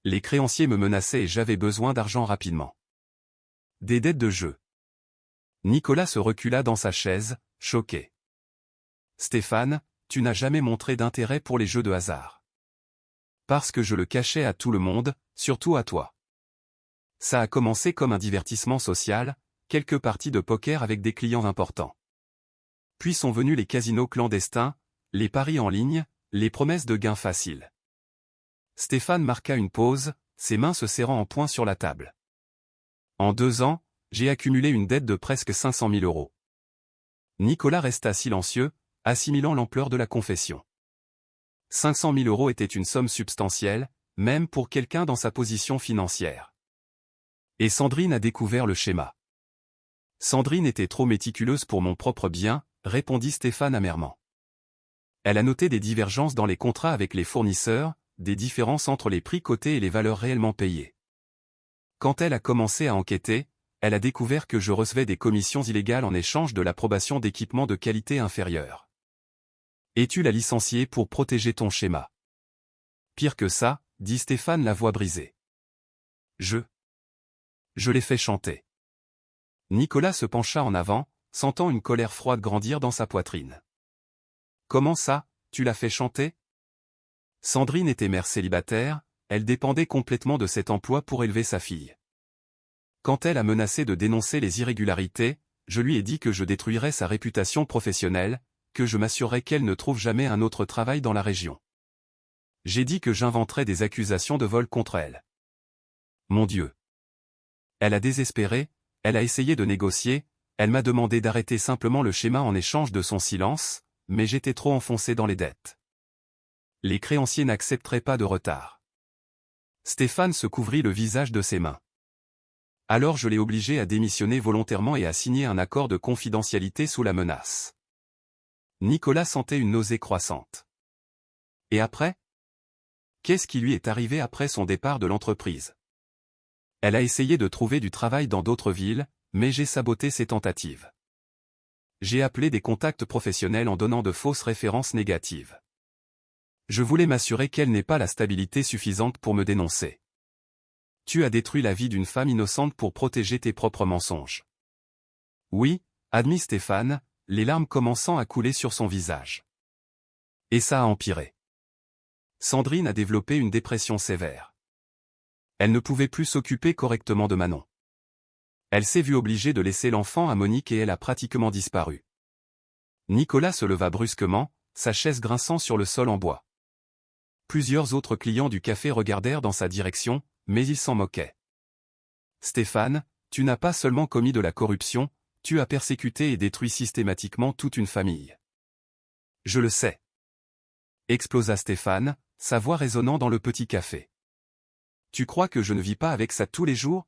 Les créanciers me menaçaient et j'avais besoin d'argent rapidement. Des dettes de jeu. Nicolas se recula dans sa chaise, choqué. Stéphane, tu n'as jamais montré d'intérêt pour les jeux de hasard. Parce que je le cachais à tout le monde, surtout à toi. Ça a commencé comme un divertissement social, quelques parties de poker avec des clients importants. Puis sont venus les casinos clandestins, les paris en ligne, les promesses de gains faciles. Stéphane marqua une pause, ses mains se serrant en poing sur la table. En 2 ans, j'ai accumulé une dette de presque 500 000 €. Nicolas resta silencieux, assimilant l'ampleur de la confession. 500 000 € était une somme substantielle, même pour quelqu'un dans sa position financière. Et Sandrine a découvert le schéma. Sandrine était trop méticuleuse pour mon propre bien, répondit Stéphane amèrement. Elle a noté des divergences dans les contrats avec les fournisseurs, des différences entre les prix cotés et les valeurs réellement payées. Quand elle a commencé à enquêter, elle a découvert que je recevais des commissions illégales en échange de l'approbation d'équipements de qualité inférieure. Et tu l'as licenciée pour protéger ton schéma. Pire que ça, dit Stéphane la voix brisée. Je l'ai fait chanter. Nicolas se pencha en avant, sentant une colère froide grandir dans sa poitrine. Comment ça, tu l'as fait chanter? Sandrine était mère célibataire, elle dépendait complètement de cet emploi pour élever sa fille. Quand elle a menacé de dénoncer les irrégularités, je lui ai dit que je détruirais sa réputation professionnelle, que je m'assurerais qu'elle ne trouve jamais un autre travail dans la région. J'ai dit que j'inventerais des accusations de vol contre elle. Mon Dieu! Elle a désespéré, elle a essayé de négocier, elle m'a demandé d'arrêter simplement le schéma en échange de son silence, mais j'étais trop enfoncé dans les dettes. Les créanciers n'accepteraient pas de retard. Stéphane se couvrit le visage de ses mains. Alors je l'ai obligé à démissionner volontairement et à signer un accord de confidentialité sous la menace. Nicolas sentait une nausée croissante. Et après? Qu'est-ce qui lui est arrivé après son départ de l'entreprise? Elle a essayé de trouver du travail dans d'autres villes, mais j'ai saboté ses tentatives. J'ai appelé des contacts professionnels en donnant de fausses références négatives. Je voulais m'assurer qu'elle n'ait pas la stabilité suffisante pour me dénoncer. Tu as détruit la vie d'une femme innocente pour protéger tes propres mensonges. Oui, admit Stéphane, les larmes commençant à couler sur son visage. Et ça a empiré. Sandrine a développé une dépression sévère. Elle ne pouvait plus s'occuper correctement de Manon. Elle s'est vue obligée de laisser l'enfant à Monique et elle a pratiquement disparu. Nicolas se leva brusquement, sa chaise grinçant sur le sol en bois. Plusieurs autres clients du café regardèrent dans sa direction, mais ils s'en moquaient. Stéphane, tu n'as pas seulement commis de la corruption, tu as persécuté et détruit systématiquement toute une famille. Je le sais. Explosa Stéphane, sa voix résonnant dans le petit café. Tu crois que je ne vis pas avec ça tous les jours?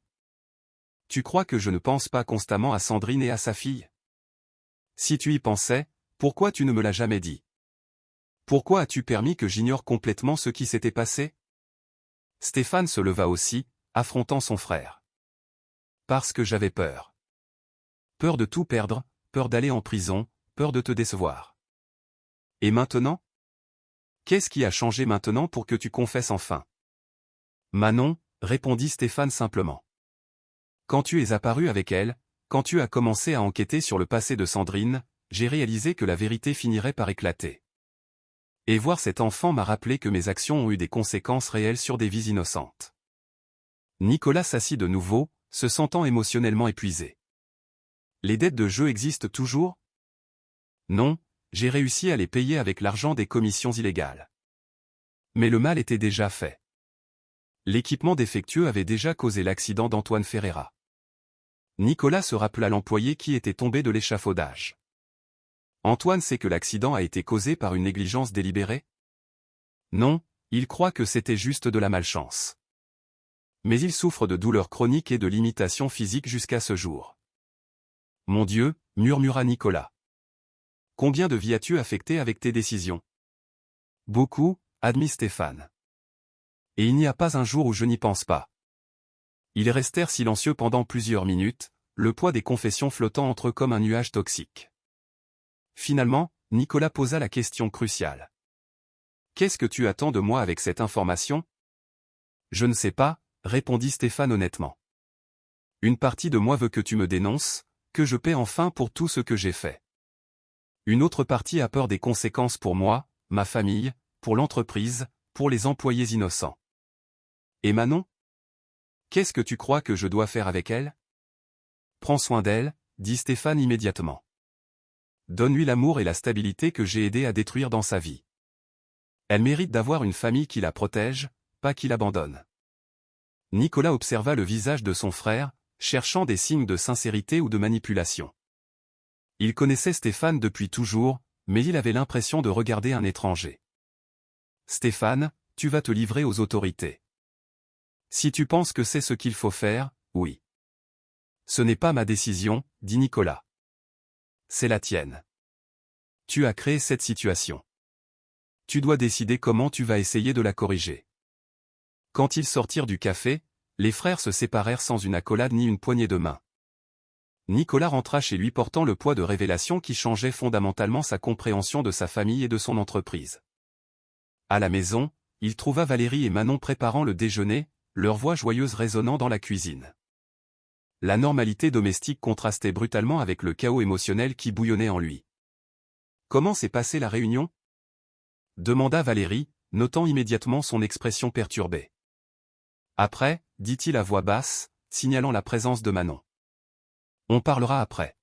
Tu crois que je ne pense pas constamment à Sandrine et à sa fille? Si tu y pensais, pourquoi tu ne me l'as jamais dit? Pourquoi as-tu permis que j'ignore complètement ce qui s'était passé? Stéphane se leva aussi, affrontant son frère. Parce que j'avais peur. Peur de tout perdre, peur d'aller en prison, peur de te décevoir. Et maintenant? Qu'est-ce qui a changé maintenant pour que tu confesses enfin? Manon, répondit Stéphane simplement. Quand tu es apparu avec elle, quand tu as commencé à enquêter sur le passé de Sandrine, j'ai réalisé que la vérité finirait par éclater. Et voir cet enfant m'a rappelé que mes actions ont eu des conséquences réelles sur des vies innocentes. Nicolas s'assit de nouveau, se sentant émotionnellement épuisé. Les dettes de jeu existent toujours? Non, j'ai réussi à les payer avec l'argent des commissions illégales. Mais le mal était déjà fait. L'équipement défectueux avait déjà causé l'accident d'Antoine Ferreira. Nicolas se rappela l'employé qui était tombé de l'échafaudage. Antoine sait que l'accident a été causé par une négligence délibérée? Non, il croit que c'était juste de la malchance. Mais il souffre de douleurs chroniques et de limitations physiques jusqu'à ce jour. Mon Dieu, murmura Nicolas. Combien de vies as-tu affectées avec tes décisions? Beaucoup, admit Stéphane. Et il n'y a pas un jour où je n'y pense pas. Ils restèrent silencieux pendant plusieurs minutes, le poids des confessions flottant entre eux comme un nuage toxique. Finalement, Nicolas posa la question cruciale. Qu'est-ce que tu attends de moi avec cette information? Je ne sais pas, répondit Stéphane honnêtement. Une partie de moi veut que tu me dénonces, que je paie enfin pour tout ce que j'ai fait. Une autre partie a peur des conséquences pour moi, ma famille, pour l'entreprise, pour les employés innocents. Et Manon? Qu'est-ce que tu crois que je dois faire avec elle? Prends soin d'elle, dit Stéphane immédiatement. Donne-lui l'amour et la stabilité que j'ai aidé à détruire dans sa vie. Elle mérite d'avoir une famille qui la protège, pas qui l'abandonne. Nicolas observa le visage de son frère, cherchant des signes de sincérité ou de manipulation. Il connaissait Stéphane depuis toujours, mais il avait l'impression de regarder un étranger. Stéphane, tu vas te livrer aux autorités. Si tu penses que c'est ce qu'il faut faire, oui. Ce n'est pas ma décision, dit Nicolas. C'est la tienne. Tu as créé cette situation. Tu dois décider comment tu vas essayer de la corriger. Quand ils sortirent du café, les frères se séparèrent sans une accolade ni une poignée de main. Nicolas rentra chez lui portant le poids de révélations qui changeaient fondamentalement sa compréhension de sa famille et de son entreprise. À la maison, il trouva Valérie et Manon préparant le déjeuner, leur voix joyeuse résonnant dans la cuisine. La normalité domestique contrastait brutalement avec le chaos émotionnel qui bouillonnait en lui. « Comment s'est passée la réunion ?» demanda Valérie, notant immédiatement son expression perturbée. « Après, dit-il à voix basse, signalant la présence de Manon. On parlera après. »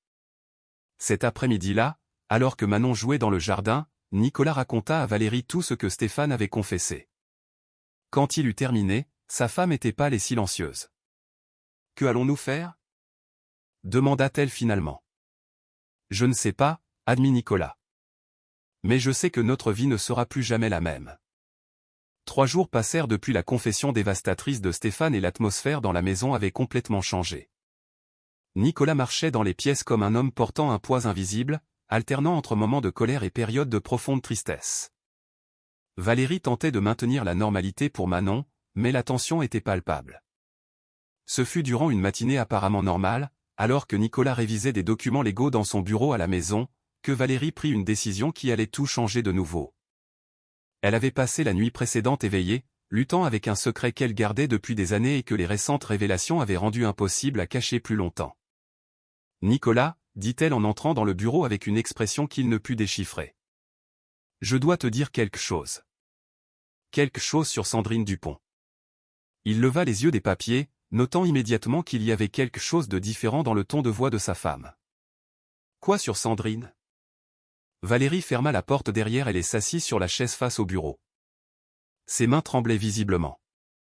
Cet après-midi-là, alors que Manon jouait dans le jardin, Nicolas raconta à Valérie tout ce que Stéphane avait confessé. Quand il eut terminé, sa femme était pâle et silencieuse. « Que allons-nous faire ?» demanda-t-elle finalement. « Je ne sais pas, » admit Nicolas. « Mais je sais que notre vie ne sera plus jamais la même. » 3 jours passèrent depuis la confession dévastatrice de Stéphane et l'atmosphère dans la maison avait complètement changé. Nicolas marchait dans les pièces comme un homme portant un poids invisible, alternant entre moments de colère et périodes de profonde tristesse. Valérie tentait de maintenir la normalité pour Manon, mais la tension était palpable. Ce fut durant une matinée apparemment normale, alors que Nicolas révisait des documents légaux dans son bureau à la maison, que Valérie prit une décision qui allait tout changer de nouveau. Elle avait passé la nuit précédente éveillée, luttant avec un secret qu'elle gardait depuis des années et que les récentes révélations avaient rendu impossible à cacher plus longtemps. « Nicolas » dit-elle en entrant dans le bureau avec une expression qu'il ne put déchiffrer. « Je dois te dire quelque chose. » Quelque chose sur Sandrine Dupont. Il leva les yeux des papiers, notant immédiatement qu'il y avait quelque chose de différent dans le ton de voix de sa femme. « Quoi sur Sandrine ?» Valérie ferma la porte derrière elle et s'assit sur la chaise face au bureau. Ses mains tremblaient visiblement.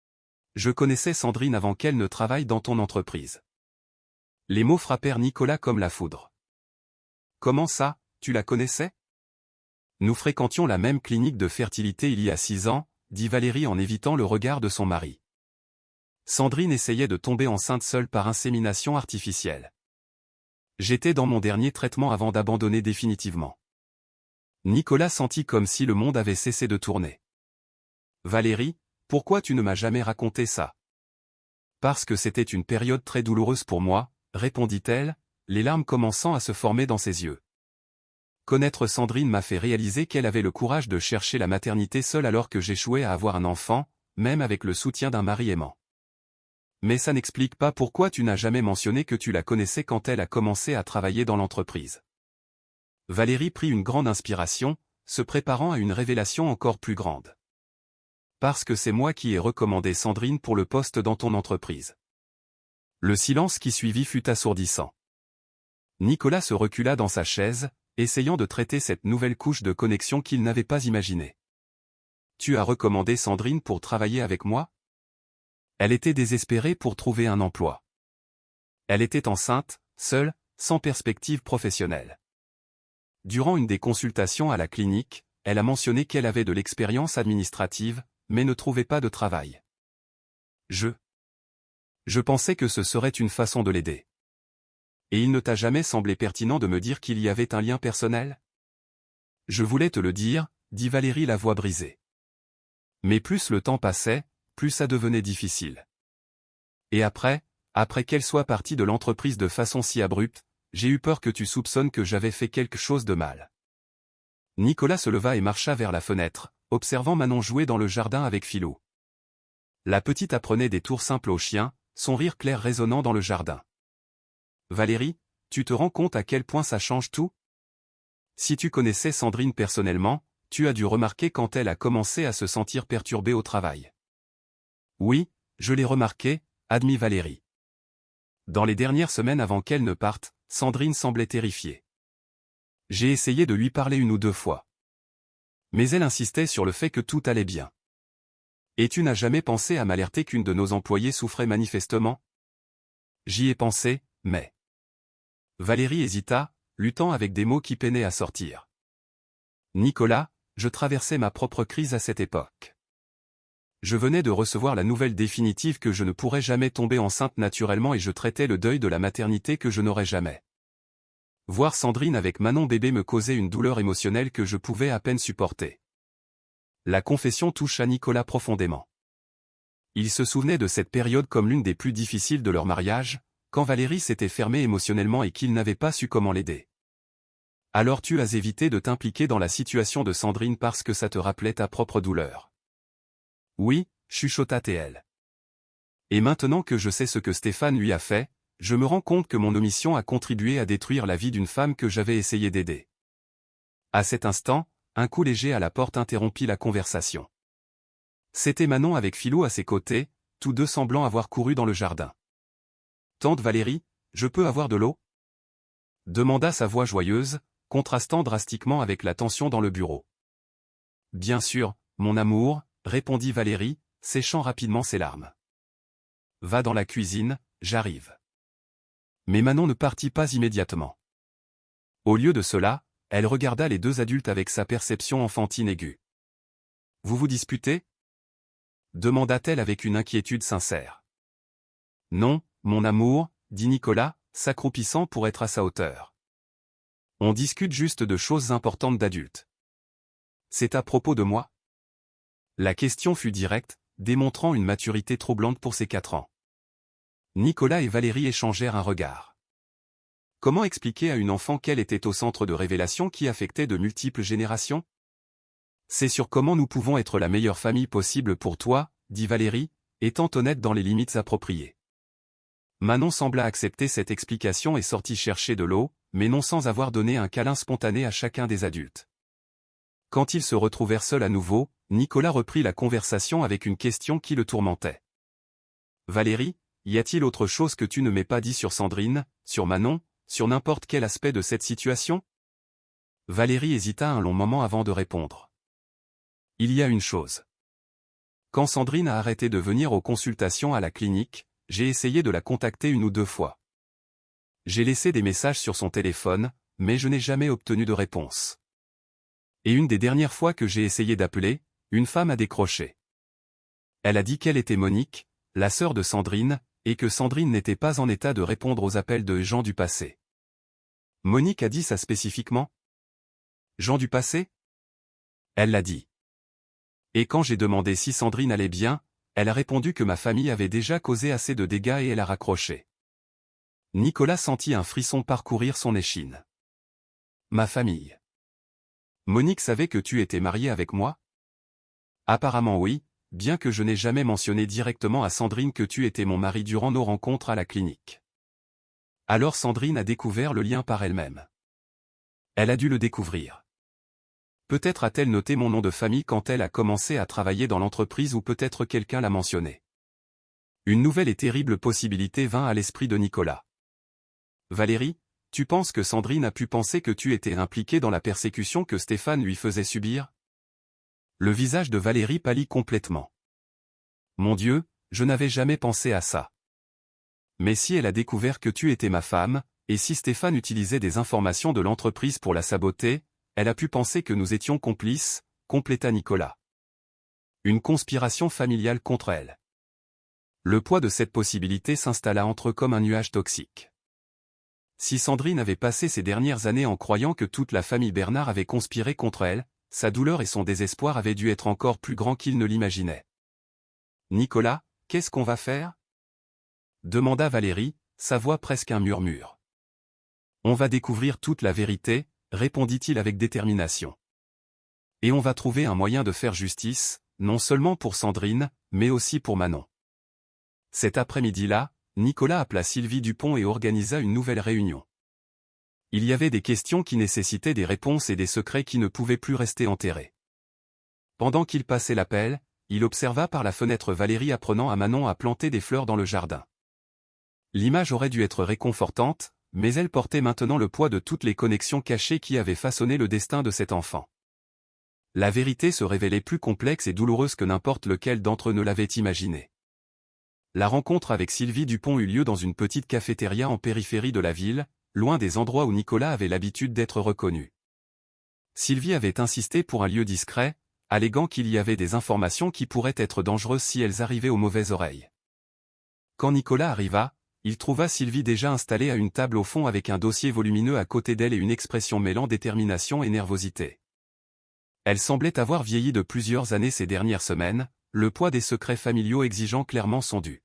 « Je connaissais Sandrine avant qu'elle ne travaille dans ton entreprise. » Les mots frappèrent Nicolas comme la foudre. « Comment ça, tu la connaissais ?» Nous fréquentions la même clinique de fertilité il y a 6 ans, dit Valérie en évitant le regard de son mari. Sandrine essayait de tomber enceinte seule par insémination artificielle. J'étais dans mon dernier traitement avant d'abandonner définitivement. Nicolas sentit comme si le monde avait cessé de tourner. Valérie, pourquoi tu ne m'as jamais raconté ça? Parce que c'était une période très douloureuse pour moi, répondit-elle, les larmes commençant à se former dans ses yeux. Connaître Sandrine m'a fait réaliser qu'elle avait le courage de chercher la maternité seule alors que j'échouais à avoir un enfant, même avec le soutien d'un mari aimant. Mais ça n'explique pas pourquoi tu n'as jamais mentionné que tu la connaissais quand elle a commencé à travailler dans l'entreprise. Valérie prit une grande inspiration, se préparant à une révélation encore plus grande. Parce que c'est moi qui ai recommandé Sandrine pour le poste dans ton entreprise. Le silence qui suivit fut assourdissant. Nicolas se recula dans sa chaise, essayant de traiter cette nouvelle couche de connexion qu'il n'avait pas imaginée. Tu as recommandé Sandrine pour travailler avec moi? Elle était désespérée pour trouver un emploi. Elle était enceinte, seule, sans perspective professionnelle. Durant une des consultations à la clinique, elle a mentionné qu'elle avait de l'expérience administrative, mais ne trouvait pas de travail. Je pensais que ce serait une façon de l'aider. Et il ne t'a jamais semblé pertinent de me dire qu'il y avait un lien personnel? Je voulais te le dire, dit Valérie la voix brisée. Mais plus le temps passait, plus ça devenait difficile. Et après qu'elle soit partie de l'entreprise de façon si abrupte, j'ai eu peur que tu soupçonnes que j'avais fait quelque chose de mal. Nicolas se leva et marcha vers la fenêtre, observant Manon jouer dans le jardin avec Philou. La petite apprenait des tours simples au chien, son rire clair résonnant dans le jardin. Valérie, tu te rends compte à quel point ça change tout? Si tu connaissais Sandrine personnellement, tu as dû remarquer quand elle a commencé à se sentir perturbée au travail. Oui, je l'ai remarqué, admit Valérie. Dans les dernières semaines avant qu'elle ne parte, Sandrine semblait terrifiée. J'ai essayé de lui parler 1 ou 2 fois. Mais elle insistait sur le fait que tout allait bien. Et tu n'as jamais pensé à m'alerter qu'une de nos employées souffrait manifestement? J'y ai pensé, mais... Valérie hésita, luttant avec des mots qui peinaient à sortir. Nicolas, je traversais ma propre crise à cette époque. Je venais de recevoir la nouvelle définitive que je ne pourrais jamais tomber enceinte naturellement et je traitais le deuil de la maternité que je n'aurais jamais. Voir Sandrine avec Manon bébé me causait une douleur émotionnelle que je pouvais à peine supporter. La confession toucha Nicolas profondément. Il se souvenait de cette période comme l'une des plus difficiles de leur mariage, quand Valérie s'était fermée émotionnellement et qu'il n'avait pas su comment l'aider. Alors tu as évité de t'impliquer dans la situation de Sandrine parce que ça te rappelait ta propre douleur. Oui, chuchota-t-elle. Et maintenant que je sais ce que Stéphane lui a fait, je me rends compte que mon omission a contribué à détruire la vie d'une femme que j'avais essayé d'aider. À cet instant, un coup léger à la porte interrompit la conversation. C'était Manon avec Philou à ses côtés, tous deux semblant avoir couru dans le jardin. « Tante Valérie, je peux avoir de l'eau » demanda sa voix joyeuse, contrastant drastiquement avec la tension dans le bureau. « Bien sûr, mon amour » répondit Valérie, séchant rapidement ses larmes. « Va dans la cuisine, j'arrive. » Mais Manon ne partit pas immédiatement. Au lieu de cela, elle regarda les deux adultes avec sa perception enfantine aiguë. « Vous vous disputez » demanda-t-elle avec une inquiétude sincère. « Non, mon amour, » dit Nicolas, s'accroupissant pour être à sa hauteur. « On discute juste de choses importantes d'adultes. »« C'est à propos de moi ?» La question fut directe, démontrant une maturité troublante pour ses 4 ans. Nicolas et Valérie échangèrent un regard. Comment expliquer à une enfant qu'elle était au centre de révélations qui affectaient de multiples générations ? C'est sur comment nous pouvons être la meilleure famille possible pour toi, dit Valérie, étant honnête dans les limites appropriées. Manon sembla accepter cette explication et sortit chercher de l'eau, mais non sans avoir donné un câlin spontané à chacun des adultes. Quand ils se retrouvèrent seuls à nouveau, Nicolas reprit la conversation avec une question qui le tourmentait. « Valérie, y a-t-il autre chose que tu ne m'aies pas dit sur Sandrine, sur Manon, sur n'importe quel aspect de cette situation ?» Valérie hésita un long moment avant de répondre. « Il y a une chose. Quand Sandrine a arrêté de venir aux consultations à la clinique, j'ai essayé de la contacter 1 ou 2 fois. J'ai laissé des messages sur son téléphone, mais je n'ai jamais obtenu de réponse. Et une des dernières fois que j'ai essayé d'appeler, une femme a décroché. Elle a dit qu'elle était Monique, la sœur de Sandrine, et que Sandrine n'était pas en état de répondre aux appels de gens du passé. » Monique a dit ça spécifiquement ? Gens du passé ? Elle l'a dit. Et quand j'ai demandé si Sandrine allait bien, elle a répondu que ma famille avait déjà causé assez de dégâts et elle a raccroché. Nicolas sentit un frisson parcourir son échine. « Ma famille. Monique savait que tu étais marié avec moi ? » Apparemment oui, bien que je n'ai jamais mentionné directement à Sandrine que tu étais mon mari durant nos rencontres à la clinique. Alors Sandrine a découvert le lien par elle-même. Elle a dû le découvrir. Peut-être a-t-elle noté mon nom de famille quand elle a commencé à travailler dans l'entreprise ou peut-être quelqu'un l'a mentionné. Une nouvelle et terrible possibilité vint à l'esprit de Nicolas. « Valérie, tu penses que Sandrine a pu penser que tu étais impliquée dans la persécution que Stéphane lui faisait subir ?» Le visage de Valérie pâlit complètement. « Mon Dieu, je n'avais jamais pensé à ça. Mais si elle a découvert que tu étais ma femme, et si Stéphane utilisait des informations de l'entreprise pour la saboter, elle a pu penser que nous étions complices, » compléta Nicolas. Une conspiration familiale contre elle. Le poids de cette possibilité s'installa entre eux comme un nuage toxique. Si Sandrine avait passé ces dernières années en croyant que toute la famille Bernard avait conspiré contre elle, sa douleur et son désespoir avaient dû être encore plus grands qu'il ne l'imaginait. « Nicolas, qu'est-ce qu'on va faire ?» demanda Valérie, sa voix presque un murmure. « On va découvrir toute la vérité, » répondit-il avec détermination. « Et on va trouver un moyen de faire justice, non seulement pour Sandrine, mais aussi pour Manon. » Cet après-midi-là, Nicolas appela Sylvie Dupont et organisa une nouvelle réunion. Il y avait des questions qui nécessitaient des réponses et des secrets qui ne pouvaient plus rester enterrés. Pendant qu'il passait l'appel, il observa par la fenêtre Valérie apprenant à Manon à planter des fleurs dans le jardin. L'image aurait dû être réconfortante, mais elle portait maintenant le poids de toutes les connexions cachées qui avaient façonné le destin de cet enfant. La vérité se révélait plus complexe et douloureuse que n'importe lequel d'entre eux ne l'avait imaginé. La rencontre avec Sylvie Dupont eut lieu dans une petite cafétéria en périphérie de la ville, loin des endroits où Nicolas avait l'habitude d'être reconnu. Sylvie avait insisté pour un lieu discret, alléguant qu'il y avait des informations qui pourraient être dangereuses si elles arrivaient aux mauvaises oreilles. Quand Nicolas arriva, il trouva Sylvie déjà installée à une table au fond avec un dossier volumineux à côté d'elle et une expression mêlant détermination et nervosité. Elle semblait avoir vieilli de plusieurs années ces dernières semaines, le poids des secrets familiaux exigeant clairement son dû.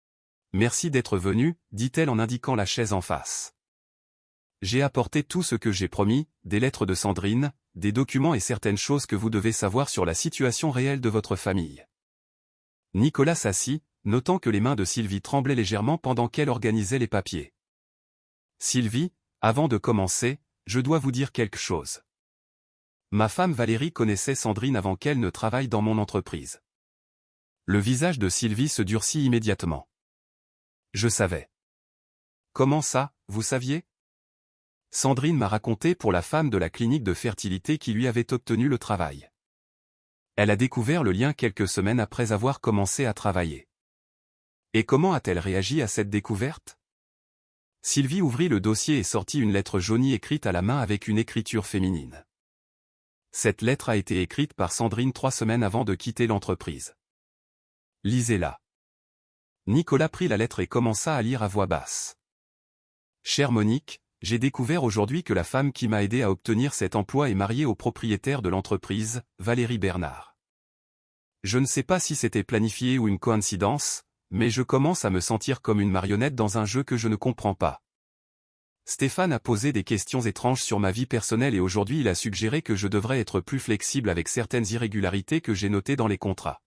« Merci d'être venu, » dit-elle en indiquant la chaise en face. « J'ai apporté tout ce que j'ai promis, des lettres de Sandrine, des documents et certaines choses que vous devez savoir sur la situation réelle de votre famille. Nicolas s'assit, notant que les mains de Sylvie tremblaient légèrement pendant qu'elle organisait les papiers. Sylvie, avant de commencer, je dois vous dire quelque chose. Ma femme Valérie connaissait Sandrine avant qu'elle ne travaille dans mon entreprise. Le visage de Sylvie se durcit immédiatement. Je savais. Comment ça, vous saviez? Sandrine m'a raconté pour la femme de la clinique de fertilité qui lui avait obtenu le travail. Elle a découvert le lien quelques semaines après avoir commencé à travailler. Et comment a-t-elle réagi à cette découverte? Sylvie ouvrit le dossier et sortit une lettre jaunie écrite à la main avec une écriture féminine. Cette lettre a été écrite par Sandrine 3 semaines avant de quitter l'entreprise. Lisez-la. Nicolas prit la lettre et commença à lire à voix basse. Chère Monique, j'ai découvert aujourd'hui que la femme qui m'a aidé à obtenir cet emploi est mariée au propriétaire de l'entreprise, Valérie Bernard. Je ne sais pas si c'était planifié ou une coïncidence, mais je commence à me sentir comme une marionnette dans un jeu que je ne comprends pas. Stéphane a posé des questions étranges sur ma vie personnelle et aujourd'hui il a suggéré que je devrais être plus flexible avec certaines irrégularités que j'ai notées dans les contrats.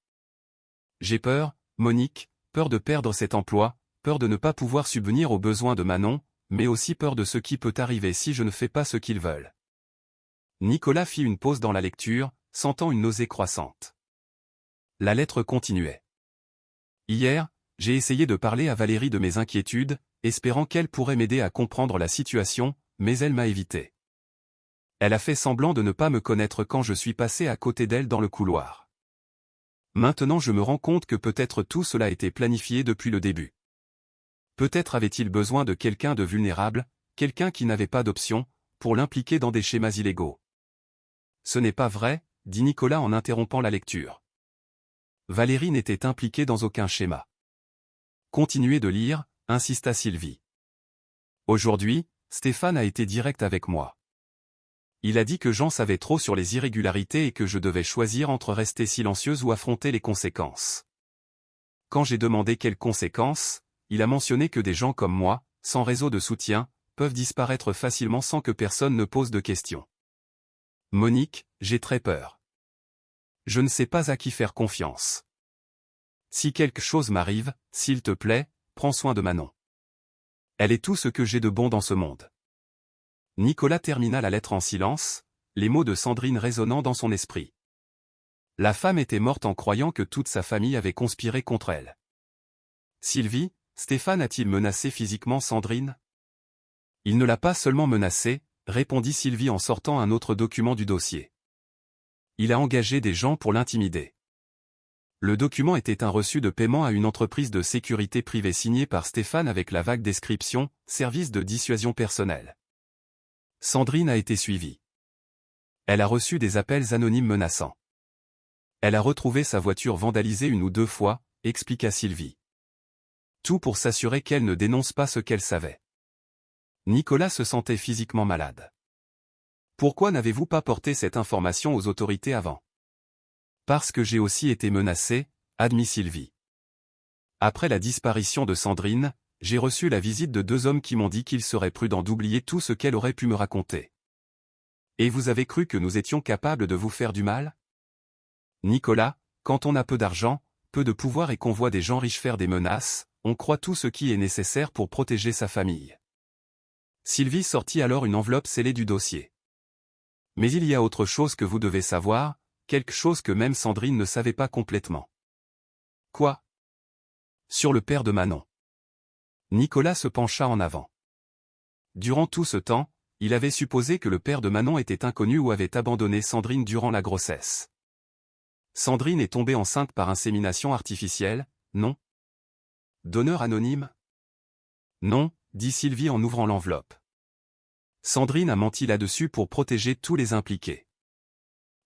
J'ai peur, Monique, peur de perdre cet emploi, peur de ne pas pouvoir subvenir aux besoins de Manon, mais aussi peur de ce qui peut arriver si je ne fais pas ce qu'ils veulent. Nicolas fit une pause dans la lecture, sentant une nausée croissante. La lettre continuait. Hier, j'ai essayé de parler à Valérie de mes inquiétudes, espérant qu'elle pourrait m'aider à comprendre la situation, mais elle m'a évité. Elle a fait semblant de ne pas me connaître quand je suis passé à côté d'elle dans le couloir. Maintenant je me rends compte que peut-être tout cela était planifié depuis le début. Peut-être avait-il besoin de quelqu'un de vulnérable, quelqu'un qui n'avait pas d'option, pour l'impliquer dans des schémas illégaux. Ce n'est pas vrai, dit Nicolas en interrompant la lecture. Valérie n'était impliquée dans aucun schéma. Continuez de lire, insista Sylvie. Aujourd'hui, Stéphane a été direct avec moi. Il a dit que j'en savais trop sur les irrégularités et que je devais choisir entre rester silencieuse ou affronter les conséquences. Quand j'ai demandé quelles conséquences, il a mentionné que des gens comme moi, sans réseau de soutien, peuvent disparaître facilement sans que personne ne pose de questions. Monique, j'ai très peur. Je ne sais pas à qui faire confiance. Si quelque chose m'arrive, s'il te plaît, prends soin de Manon. Elle est tout ce que j'ai de bon dans ce monde. Nicolas termina la lettre en silence, les mots de Sandrine résonnant dans son esprit. La femme était morte en croyant que toute sa famille avait conspiré contre elle. Sylvie, Stéphane a-t-il menacé physiquement Sandrine? Il ne l'a pas seulement menacée, répondit Sylvie en sortant un autre document du dossier. Il a engagé des gens pour l'intimider. Le document était un reçu de paiement à une entreprise de sécurité privée signé par Stéphane avec la vague description « Service de dissuasion personnelle ». Sandrine a été suivie. Elle a reçu des appels anonymes menaçants. Elle a retrouvé sa voiture vandalisée 1 ou 2 fois, expliqua Sylvie. Tout pour s'assurer qu'elle ne dénonce pas ce qu'elle savait. Nicolas se sentait physiquement malade. Pourquoi n'avez-vous pas porté cette information aux autorités avant? Parce que j'ai aussi été menacé, admit Sylvie. Après la disparition de Sandrine, j'ai reçu la visite de 2 hommes qui m'ont dit qu'il serait prudent d'oublier tout ce qu'elle aurait pu me raconter. Et vous avez cru que nous étions capables de vous faire du mal? Nicolas, quand on a peu d'argent, peu de pouvoir et qu'on voit des gens riches faire des menaces, on croit tout ce qui est nécessaire pour protéger sa famille. Sylvie sortit alors une enveloppe scellée du dossier. Mais il y a autre chose que vous devez savoir, quelque chose que même Sandrine ne savait pas complètement. Quoi? Sur le père de Manon. Nicolas se pencha en avant. Durant tout ce temps, il avait supposé que le père de Manon était inconnu ou avait abandonné Sandrine durant la grossesse. Sandrine est tombée enceinte par insémination artificielle, non? Donneur anonyme? Non, dit Sylvie en ouvrant l'enveloppe. Sandrine a menti là-dessus pour protéger tous les impliqués.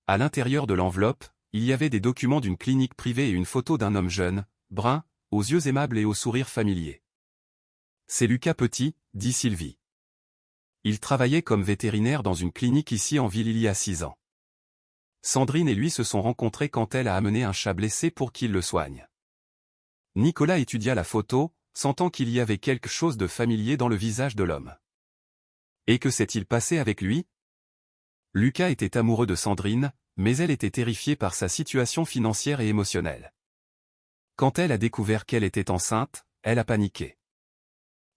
À l'intérieur de l'enveloppe, il y avait des documents d'une clinique privée et une photo d'un homme jeune, brun, aux yeux aimables et au sourire familier. C'est Lucas Petit, dit Sylvie. Il travaillait comme vétérinaire dans une clinique ici en ville il y a 6 ans. Sandrine et lui se sont rencontrés quand elle a amené un chat blessé pour qu'il le soigne. Nicolas étudia la photo, sentant qu'il y avait quelque chose de familier dans le visage de l'homme. Et que s'est-il passé avec lui? Lucas était amoureux de Sandrine, mais elle était terrifiée par sa situation financière et émotionnelle. Quand elle a découvert qu'elle était enceinte, elle a paniqué.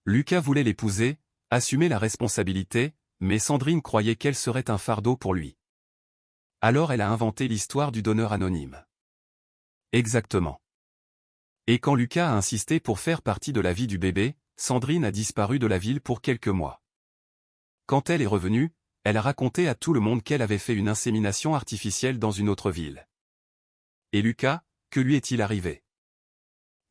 Lucas voulait l'épouser, assumer la responsabilité, mais Sandrine croyait qu'elle serait un fardeau pour lui. Alors elle a inventé l'histoire du donneur anonyme. Exactement. Et quand Lucas a insisté pour faire partie de la vie du bébé, Sandrine a disparu de la ville pour quelques mois. Quand elle est revenue, elle a raconté à tout le monde qu'elle avait fait une insémination artificielle dans une autre ville. Et Lucas, que lui est-il arrivé?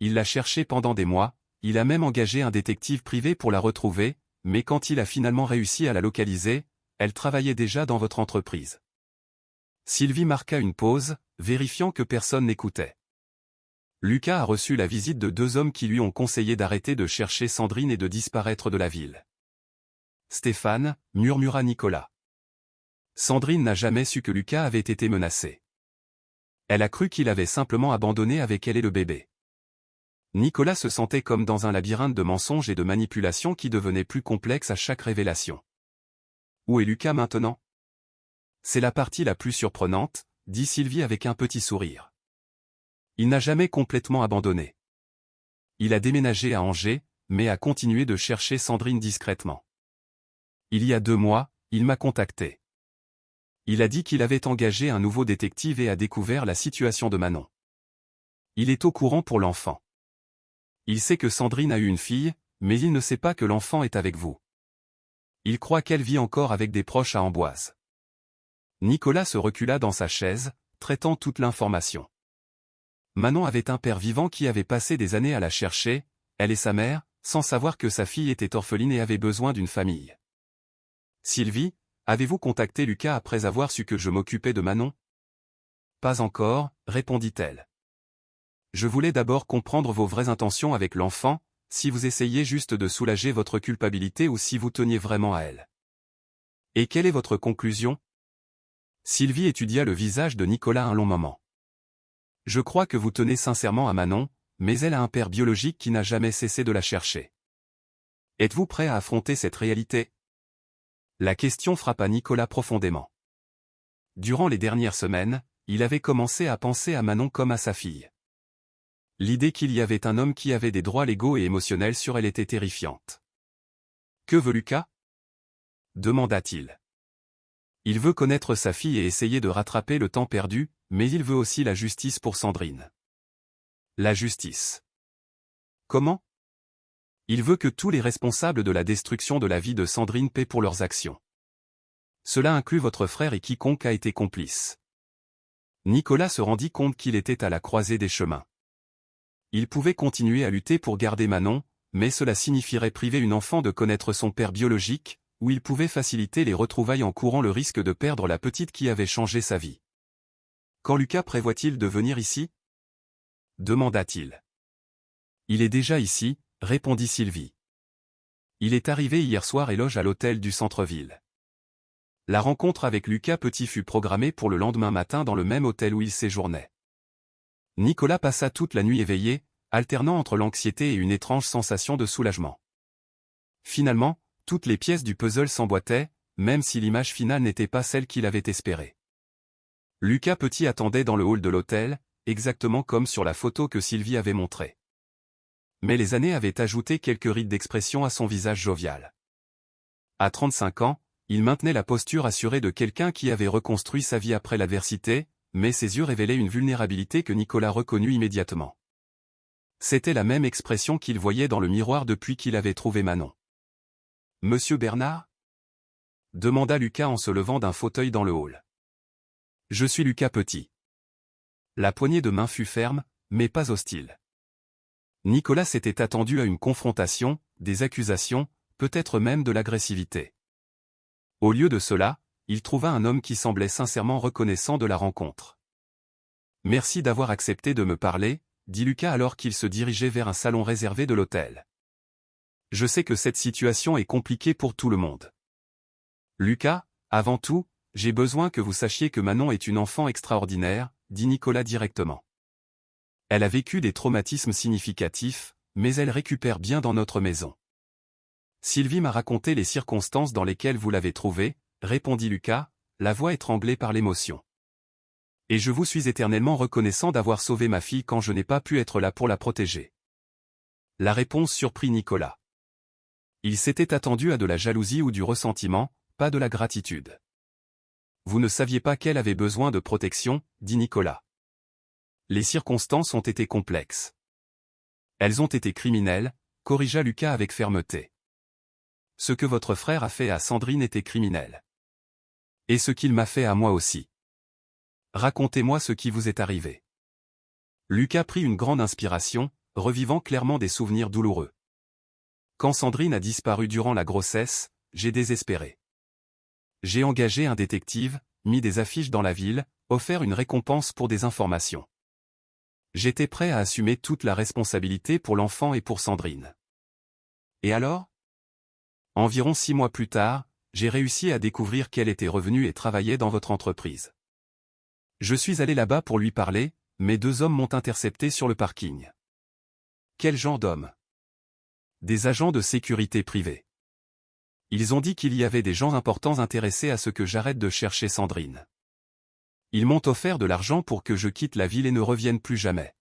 Il l'a cherchée pendant des mois, il a même engagé un détective privé pour la retrouver, mais quand il a finalement réussi à la localiser, elle travaillait déjà dans votre entreprise. Sylvie marqua une pause, vérifiant que personne n'écoutait. Lucas a reçu la visite de 2 hommes qui lui ont conseillé d'arrêter de chercher Sandrine et de disparaître de la ville. Stéphane, murmura Nicolas. Sandrine n'a jamais su que Lucas avait été menacé. Elle a cru qu'il avait simplement abandonné avec elle et le bébé. Nicolas se sentait comme dans un labyrinthe de mensonges et de manipulations qui devenait plus complexe à chaque révélation. Où est Lucas maintenant? C'est la partie la plus surprenante, dit Sylvie avec un petit sourire. Il n'a jamais complètement abandonné. Il a déménagé à Angers, mais a continué de chercher Sandrine discrètement. Il y a 2 mois, il m'a contacté. Il a dit qu'il avait engagé un nouveau détective et a découvert la situation de Manon. Il est au courant pour l'enfant. Il sait que Sandrine a eu une fille, mais il ne sait pas que l'enfant est avec vous. Il croit qu'elle vit encore avec des proches à Amboise. Nicolas se recula dans sa chaise, traitant toute l'information. Manon avait un père vivant qui avait passé des années à la chercher, elle et sa mère, sans savoir que sa fille était orpheline et avait besoin d'une famille. Sylvie, avez-vous contacté Lucas après avoir su que je m'occupais de Manon? Pas encore, répondit-elle. Je voulais d'abord comprendre vos vraies intentions avec l'enfant, si vous essayiez juste de soulager votre culpabilité ou si vous teniez vraiment à elle. Et quelle est votre conclusion? Sylvie étudia le visage de Nicolas un long moment. Je crois que vous tenez sincèrement à Manon, mais elle a un père biologique qui n'a jamais cessé de la chercher. Êtes-vous prêt à affronter cette réalité? La question frappa Nicolas profondément. Durant les dernières semaines, il avait commencé à penser à Manon comme à sa fille. L'idée qu'il y avait un homme qui avait des droits légaux et émotionnels sur elle était terrifiante. Que veut Lucas? Demanda-t-il. Il veut connaître sa fille et essayer de rattraper le temps perdu, mais il veut aussi la justice pour Sandrine. La justice. Comment? Il veut que tous les responsables de la destruction de la vie de Sandrine paient pour leurs actions. Cela inclut votre frère et quiconque a été complice. Nicolas se rendit compte qu'il était à la croisée des chemins. Il pouvait continuer à lutter pour garder Manon, mais cela signifierait priver une enfant de connaître son père biologique, ou il pouvait faciliter les retrouvailles en courant le risque de perdre la petite qui avait changé sa vie. Quand Lucas prévoit-il de venir ici? Demanda-t-il. Il est déjà ici, répondit Sylvie. Il est arrivé hier soir et loge à l'hôtel du centre-ville. La rencontre avec Lucas Petit fut programmée pour le lendemain matin dans le même hôtel où il séjournait. Nicolas passa toute la nuit éveillé, alternant entre l'anxiété et une étrange sensation de soulagement. Finalement, toutes les pièces du puzzle s'emboîtaient, même si l'image finale n'était pas celle qu'il avait espérée. Lucas Petit attendait dans le hall de l'hôtel, exactement comme sur la photo que Sylvie avait montrée. Mais les années avaient ajouté quelques rides d'expression à son visage jovial. À 35 ans, il maintenait la posture assurée de quelqu'un qui avait reconstruit sa vie après l'adversité, mais ses yeux révélaient une vulnérabilité que Nicolas reconnut immédiatement. C'était la même expression qu'il voyait dans le miroir depuis qu'il avait trouvé Manon. « Monsieur Bernard ?» demanda Lucas en se levant d'un fauteuil dans le hall. « Je suis Lucas Petit. » La poignée de main fut ferme, mais pas hostile. Nicolas s'était attendu à une confrontation, des accusations, peut-être même de l'agressivité. Au lieu de cela, il trouva un homme qui semblait sincèrement reconnaissant de la rencontre. « Merci d'avoir accepté de me parler », dit Lucas alors qu'il se dirigeait vers un salon réservé de l'hôtel. « Je sais que cette situation est compliquée pour tout le monde. Lucas, avant tout, j'ai besoin que vous sachiez que Manon est une enfant extraordinaire, » dit Nicolas directement. « Elle a vécu des traumatismes significatifs, mais elle récupère bien dans notre maison. Sylvie m'a raconté les circonstances dans lesquelles vous l'avez trouvée, » répondit Lucas, la voix étranglée par l'émotion. « Et je vous suis éternellement reconnaissant d'avoir sauvé ma fille quand je n'ai pas pu être là pour la protéger. La réponse surprit Nicolas. Il s'était attendu à de la jalousie ou du ressentiment, pas de la gratitude. Vous ne saviez pas qu'elle avait besoin de protection, dit Nicolas. Les circonstances ont été complexes. Elles ont été criminelles, corrigea Lucas avec fermeté. Ce que votre frère a fait à Sandrine était criminel. Et ce qu'il m'a fait à moi aussi. Racontez-moi ce qui vous est arrivé. Lucas prit une grande inspiration, revivant clairement des souvenirs douloureux. Quand Sandrine a disparu durant la grossesse, j'ai désespéré. J'ai engagé un détective, mis des affiches dans la ville, offert une récompense pour des informations. J'étais prêt à assumer toute la responsabilité pour l'enfant et pour Sandrine. Et alors? Environ 6 mois plus tard, j'ai réussi à découvrir qu'elle était revenue et travaillait dans votre entreprise. Je suis allé là-bas pour lui parler, mais 2 hommes m'ont intercepté sur le parking. Quel genre d'hommes? Des agents de sécurité privée. Ils ont dit qu'il y avait des gens importants intéressés à ce que j'arrête de chercher Sandrine. Ils m'ont offert de l'argent pour que je quitte la ville et ne revienne plus jamais.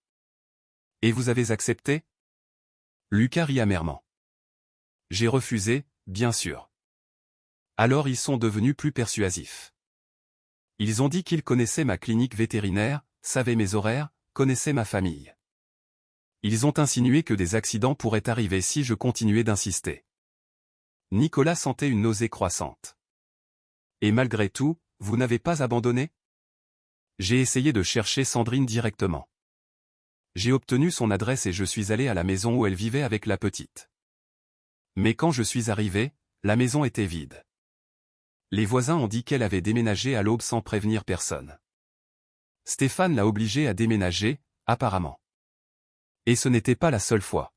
Et vous avez accepté? Lucas rit amèrement. J'ai refusé, bien sûr. Alors ils sont devenus plus persuasifs. Ils ont dit qu'ils connaissaient ma clinique vétérinaire, savaient mes horaires, connaissaient ma famille. Ils ont insinué que des accidents pourraient arriver si je continuais d'insister. Nicolas sentait une nausée croissante. Et malgré tout, vous n'avez pas abandonné? J'ai essayé de chercher Sandrine directement. J'ai obtenu son adresse et je suis allé à la maison où elle vivait avec la petite. Mais quand je suis arrivé, la maison était vide. Les voisins ont dit qu'elle avait déménagé à l'aube sans prévenir personne. Stéphane l'a obligée à déménager, apparemment. Et ce n'était pas la seule fois.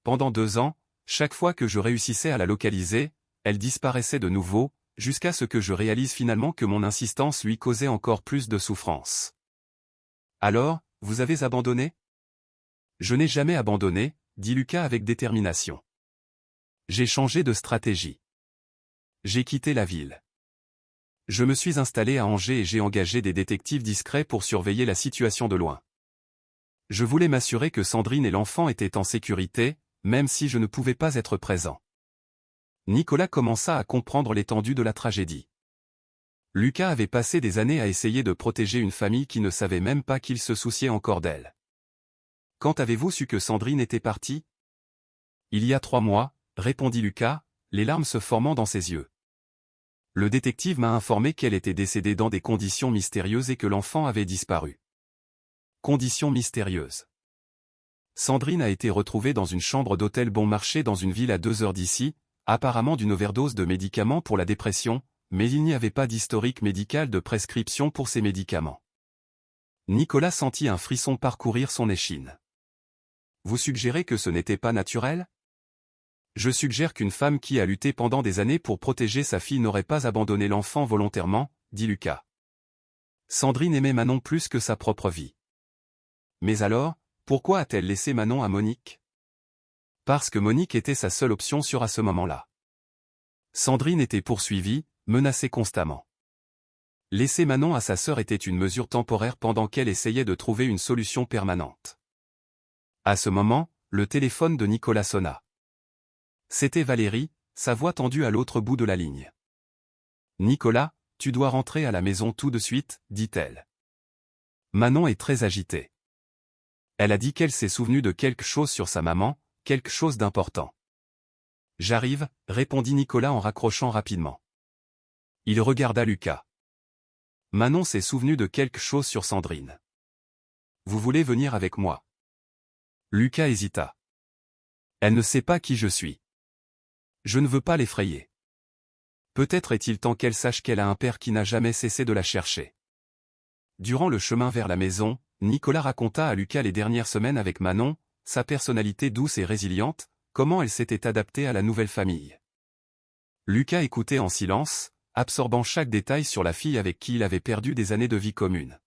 Pendant 2 ans, chaque fois que je réussissais à la localiser, elle disparaissait de nouveau, jusqu'à ce que je réalise finalement que mon insistance lui causait encore plus de souffrance. Alors, vous avez abandonné? Je n'ai jamais abandonné, dit Lucas avec détermination. J'ai changé de stratégie. J'ai quitté la ville. Je me suis installé à Angers et j'ai engagé des détectives discrets pour surveiller la situation de loin. Je voulais m'assurer que Sandrine et l'enfant étaient en sécurité, même si je ne pouvais pas être présent. Nicolas commença à comprendre l'étendue de la tragédie. Lucas avait passé des années à essayer de protéger une famille qui ne savait même pas qu'il se souciait encore d'elle. Quand avez-vous su que Sandrine était partie? Il y a 3 mois, répondit Lucas, les larmes se formant dans ses yeux. Le détective m'a informé qu'elle était décédée dans des conditions mystérieuses et que l'enfant avait disparu. Conditions mystérieuses. Sandrine a été retrouvée dans une chambre d'hôtel bon marché dans une ville à 2 heures d'ici, apparemment d'une overdose de médicaments pour la dépression, mais il n'y avait pas d'historique médical de prescription pour ces médicaments. Nicolas sentit un frisson parcourir son échine. Vous suggérez que ce n'était pas naturel? Je suggère qu'une femme qui a lutté pendant des années pour protéger sa fille n'aurait pas abandonné l'enfant volontairement, dit Lucas. Sandrine aimait Manon plus que sa propre vie. Mais alors, pourquoi a-t-elle laissé Manon à Monique? Parce que Monique était sa seule option à ce moment-là. Sandrine était poursuivie, menacée constamment. Laisser Manon à sa sœur était une mesure temporaire pendant qu'elle essayait de trouver une solution permanente. À ce moment, le téléphone de Nicolas sonna. C'était Valérie, sa voix tendue à l'autre bout de la ligne. « Nicolas, tu dois rentrer à la maison tout de suite, dit-elle. Manon est très agitée. Elle a dit qu'elle s'est souvenue de quelque chose sur sa maman, quelque chose d'important. J'arrive, répondit Nicolas en raccrochant rapidement. Il regarda Lucas. Manon s'est souvenue de quelque chose sur Sandrine. Vous voulez venir avec moi? Lucas hésita. Elle ne sait pas qui je suis. Je ne veux pas l'effrayer. Peut-être est-il temps qu'elle sache qu'elle a un père qui n'a jamais cessé de la chercher. Durant le chemin vers la maison, Nicolas raconta à Lucas les dernières semaines avec Manon, sa personnalité douce et résiliente, comment elle s'était adaptée à la nouvelle famille. Lucas écoutait en silence, absorbant chaque détail sur la fille avec qui il avait perdu des années de vie commune.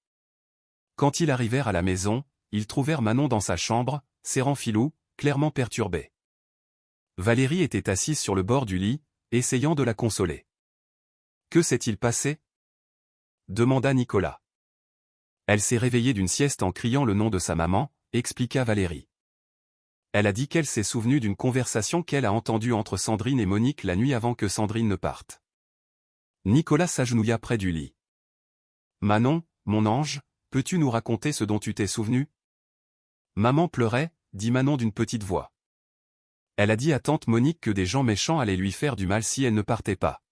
Quand ils arrivèrent à la maison, ils trouvèrent Manon dans sa chambre, serrant Filou, clairement perturbée. Valérie était assise sur le bord du lit, essayant de la consoler. « Que s'est-il passé » demanda Nicolas. Elle s'est réveillée d'une sieste en criant le nom de sa maman, expliqua Valérie. Elle a dit qu'elle s'est souvenue d'une conversation qu'elle a entendue entre Sandrine et Monique la nuit avant que Sandrine ne parte. Nicolas s'agenouilla près du lit. Manon, mon ange, peux-tu nous raconter ce dont tu t'es souvenu? Maman pleurait, dit Manon d'une petite voix. Elle a dit à tante Monique que des gens méchants allaient lui faire du mal si elle ne partait pas.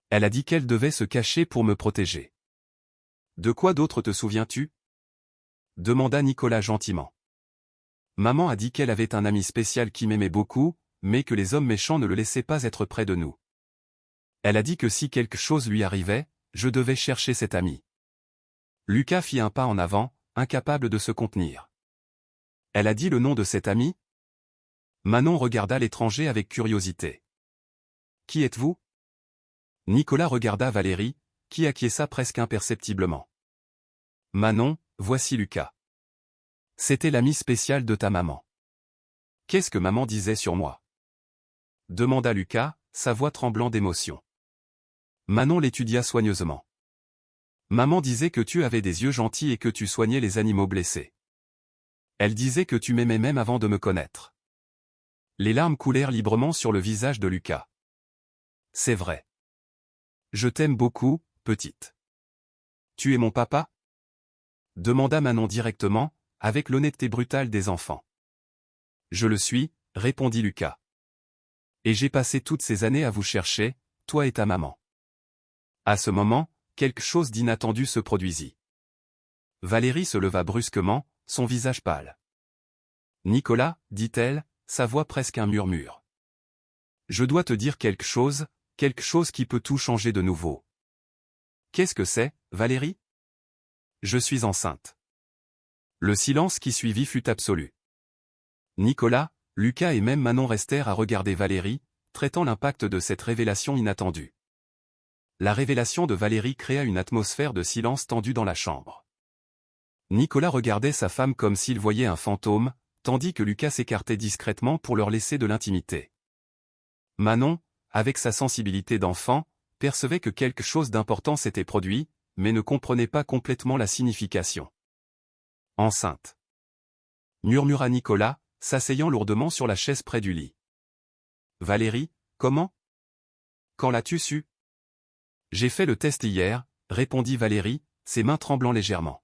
Elle a dit qu'elle devait se cacher pour me protéger. De quoi d'autre te souviens-tu? Demanda Nicolas gentiment. Maman a dit qu'elle avait un ami spécial qui m'aimait beaucoup, mais que les hommes méchants ne le laissaient pas être près de nous. Elle a dit que si quelque chose lui arrivait, je devais chercher cet ami. Lucas fit un pas en avant, incapable de se contenir. Elle a dit le nom de cet ami? Manon regarda l'étranger avec curiosité. Qui êtes-vous? Nicolas regarda Valérie, qui acquiesça presque imperceptiblement. Manon, voici Lucas. C'était l'ami spécial de ta maman. Qu'est-ce que maman disait sur moi? Demanda Lucas, sa voix tremblant d'émotion. Manon l'étudia soigneusement. Maman disait que tu avais des yeux gentils et que tu soignais les animaux blessés. Elle disait que tu m'aimais même avant de me connaître. Les larmes coulèrent librement sur le visage de Lucas. C'est vrai. Je t'aime beaucoup, petite. Tu es mon papa? Demanda Manon directement, avec l'honnêteté brutale des enfants. Je le suis, répondit Lucas. Et j'ai passé toutes ces années à vous chercher, toi et ta maman. À ce moment, quelque chose d'inattendu se produisit. Valérie se leva brusquement, son visage pâle. Nicolas, dit-elle, sa voix presque un murmure. Je dois te dire quelque chose qui peut tout changer de nouveau. Qu'est-ce que c'est, Valérie? Je suis enceinte. Le silence qui suivit fut absolu. Nicolas, Lucas et même Manon restèrent à regarder Valérie, traitant l'impact de cette révélation inattendue. La révélation de Valérie créa une atmosphère de silence tendu dans la chambre. Nicolas regardait sa femme comme s'il voyait un fantôme, tandis que Lucas s'écartait discrètement pour leur laisser de l'intimité. Manon, avec sa sensibilité d'enfant, percevait que quelque chose d'important s'était produit, mais ne comprenait pas complètement la signification. Enceinte. Murmura Nicolas, s'asseyant lourdement sur la chaise près du lit. Valérie, comment? Quand l'as-tu su? J'ai fait le test hier, répondit Valérie, ses mains tremblant légèrement.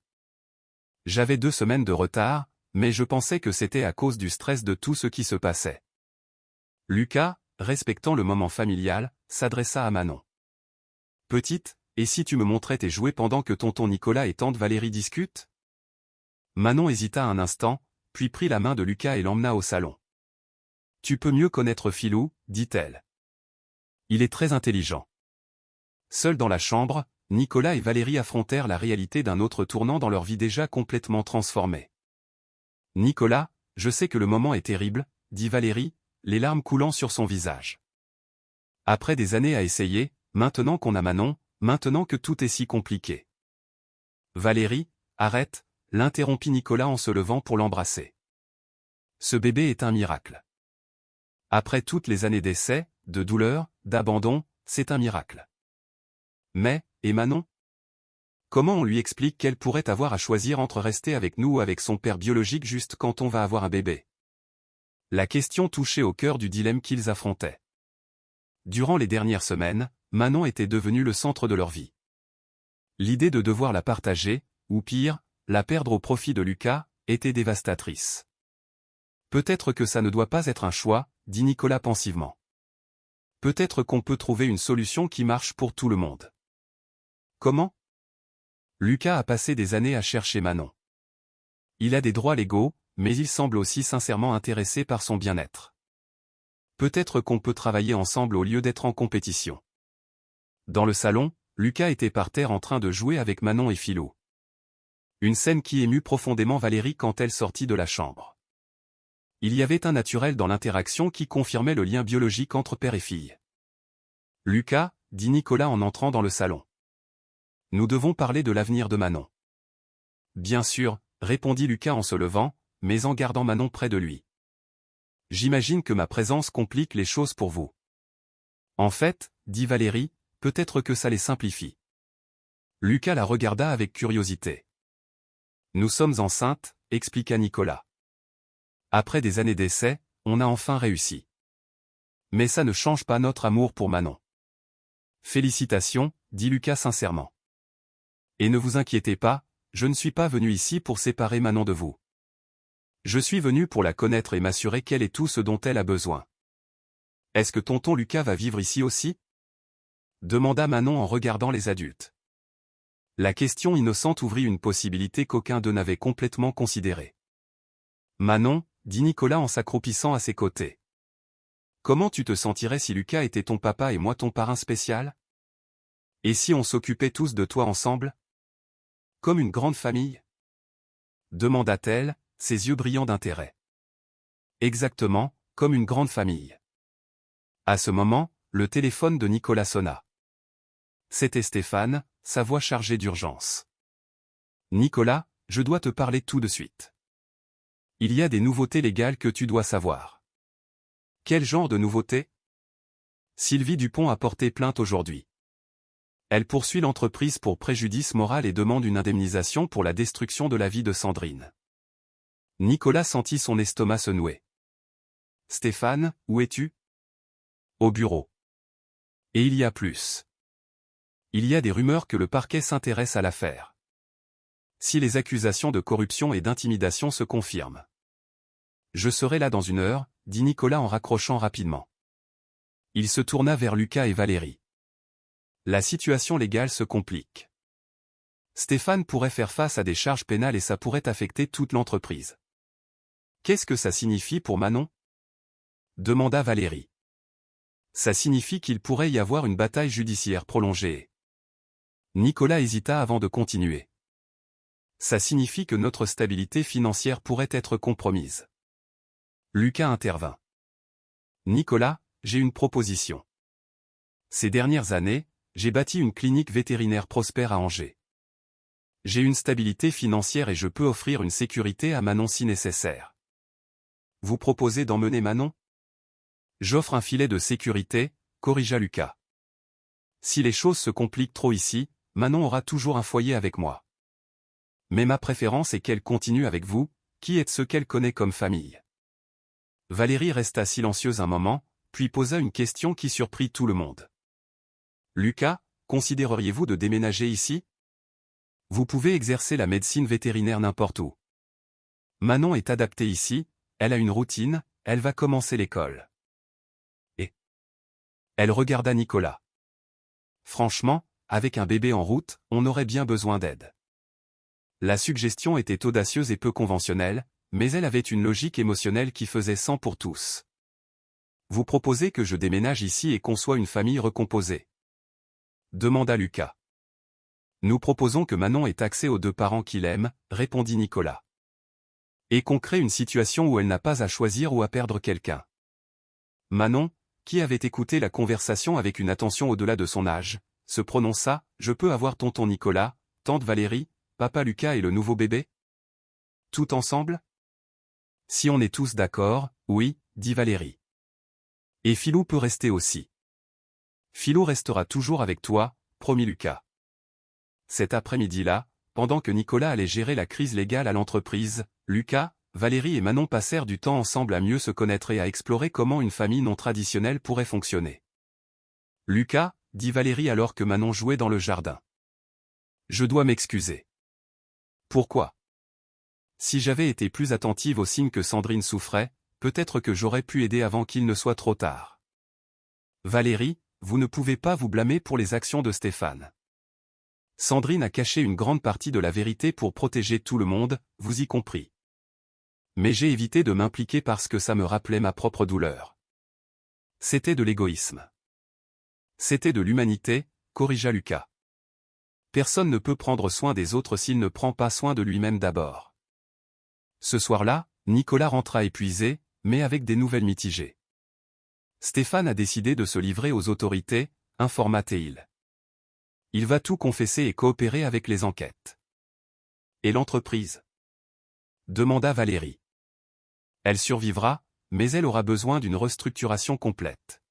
J'avais 2 semaines de retard, mais je pensais que c'était à cause du stress de tout ce qui se passait. Lucas, respectant le moment familial, s'adressa à Manon. Petite, et si tu me montrais tes jouets pendant que tonton Nicolas et tante Valérie discutent? Manon hésita un instant, puis prit la main de Lucas et l'emmena au salon. Tu peux mieux connaître Philou, dit-elle. Il est très intelligent. Seuls dans la chambre, Nicolas et Valérie affrontèrent la réalité d'un autre tournant dans leur vie déjà complètement transformée. Nicolas, je sais que le moment est terrible, dit Valérie, les larmes coulant sur son visage. Après des années à essayer, maintenant qu'on a Manon, maintenant que tout est si compliqué. Valérie, arrête, l'interrompit Nicolas en se levant pour l'embrasser. Ce bébé est un miracle. Après toutes les années d'essai, de douleur, d'abandon, c'est un miracle. Mais, et Manon? Comment on lui explique qu'elle pourrait avoir à choisir entre rester avec nous ou avec son père biologique juste quand on va avoir un bébé? La question touchait au cœur du dilemme qu'ils affrontaient. Durant les dernières semaines, Manon était devenue le centre de leur vie. L'idée de devoir la partager, ou pire, la perdre au profit de Lucas, était dévastatrice. Peut-être que ça ne doit pas être un choix, dit Nicolas pensivement. Peut-être qu'on peut trouver une solution qui marche pour tout le monde. Comment? Lucas a passé des années à chercher Manon. Il a des droits légaux, mais il semble aussi sincèrement intéressé par son bien-être. Peut-être qu'on peut travailler ensemble au lieu d'être en compétition. Dans le salon, Lucas était par terre en train de jouer avec Manon et Philou. Une scène qui émut profondément Valérie quand elle sortit de la chambre. Il y avait un naturel dans l'interaction qui confirmait le lien biologique entre père et fille. Lucas, dit Nicolas en entrant dans le salon. Nous devons parler de l'avenir de Manon. Bien sûr, répondit Lucas en se levant, mais en gardant Manon près de lui. J'imagine que ma présence complique les choses pour vous. En fait, dit Valérie, peut-être que ça les simplifie. Lucas la regarda avec curiosité. Nous sommes enceintes, expliqua Nicolas. Après des années d'essais, on a enfin réussi. Mais ça ne change pas notre amour pour Manon. Félicitations, dit Lucas sincèrement. Et ne vous inquiétez pas, je ne suis pas venu ici pour séparer Manon de vous. Je suis venu pour la connaître et m'assurer qu'elle est tout ce dont elle a besoin. Est-ce que tonton Lucas va vivre ici aussi? Demanda Manon en regardant les adultes. La question innocente ouvrit une possibilité qu'aucun d'eux n'avait complètement considérée. Manon, dit Nicolas en s'accroupissant à ses côtés. Comment tu te sentirais si Lucas était ton papa et moi ton parrain spécial? Et si on s'occupait tous de toi ensemble? Comme une grande famille? Demanda-t-elle, ses yeux brillants d'intérêt. Exactement, comme une grande famille. À ce moment, le téléphone de Nicolas sonna. C'était Stéphane, sa voix chargée d'urgence. Nicolas, je dois te parler tout de suite. Il y a des nouveautés légales que tu dois savoir. Quel genre de nouveautés? Sylvie Dupont a porté plainte aujourd'hui. Elle poursuit l'entreprise pour préjudice moral et demande une indemnisation pour la destruction de la vie de Sandrine. Nicolas sentit son estomac se nouer. Stéphane, où es-tu? Au bureau. Et il y a plus. Il y a des rumeurs que le parquet s'intéresse à l'affaire. Si les accusations de corruption et d'intimidation se confirment. Je serai là dans 1 heure, dit Nicolas en raccrochant rapidement. Il se tourna vers Lucas et Valérie. La situation légale se complique. Stéphane pourrait faire face à des charges pénales et ça pourrait affecter toute l'entreprise. Qu'est-ce que ça signifie pour Manon? Demanda Valérie. Ça signifie qu'il pourrait y avoir une bataille judiciaire prolongée. Nicolas hésita avant de continuer. Ça signifie que notre stabilité financière pourrait être compromise. Lucas intervint. Nicolas, j'ai une proposition. Ces dernières années, j'ai bâti une clinique vétérinaire prospère à Angers. J'ai une stabilité financière et je peux offrir une sécurité à Manon si nécessaire. Vous proposez d'emmener Manon? J'offre un filet de sécurité, corrigea Lucas. Si les choses se compliquent trop ici, Manon aura toujours un foyer avec moi. Mais ma préférence est qu'elle continue avec vous, qui êtes ceux qu'elle connaît comme famille. Valérie resta silencieuse un moment, puis posa une question qui surprit tout le monde. Lucas, considéreriez-vous de déménager ici? Vous pouvez exercer la médecine vétérinaire n'importe où. Manon est adaptée ici, elle a une routine, elle va commencer l'école. Et elle regarda Nicolas. Franchement, avec un bébé en route, on aurait bien besoin d'aide. La suggestion était audacieuse et peu conventionnelle, mais elle avait une logique émotionnelle qui faisait sang pour tous. Vous proposez que je déménage ici et qu'on soit une famille recomposée? Demanda Lucas. Nous proposons que Manon ait accès aux 2 parents qu'il aime, répondit Nicolas. Et qu'on crée une situation où elle n'a pas à choisir ou à perdre quelqu'un. Manon, qui avait écouté la conversation avec une attention au-delà de son âge, se prononça, je peux avoir tonton Nicolas, tante Valérie, papa Lucas et le nouveau bébé? Tout ensemble? Si on est tous d'accord, oui, dit Valérie. Et Philou peut rester aussi. Philou restera toujours avec toi, promit Lucas. Cet après-midi-là, pendant que Nicolas allait gérer la crise légale à l'entreprise, Lucas, Valérie et Manon passèrent du temps ensemble à mieux se connaître et à explorer comment une famille non traditionnelle pourrait fonctionner. Lucas, dit Valérie alors que Manon jouait dans le jardin. Je dois m'excuser. Pourquoi? Si j'avais été plus attentive aux signes que Sandrine souffrait, peut-être que j'aurais pu aider avant qu'il ne soit trop tard. Valérie, vous ne pouvez pas vous blâmer pour les actions de Stéphane. Sandrine a caché une grande partie de la vérité pour protéger tout le monde, vous y compris. Mais j'ai évité de m'impliquer parce que ça me rappelait ma propre douleur. C'était de l'égoïsme. C'était de l'humanité, corrigea Lucas. Personne ne peut prendre soin des autres s'il ne prend pas soin de lui-même d'abord. Ce soir-là, Nicolas rentra épuisé, mais avec des nouvelles mitigées. Stéphane a décidé de se livrer aux autorités, informa-t-il. Il va tout confesser et coopérer avec les enquêtes. Et l'entreprise? Demanda Valérie. Elle survivra, mais elle aura besoin d'une restructuration complète.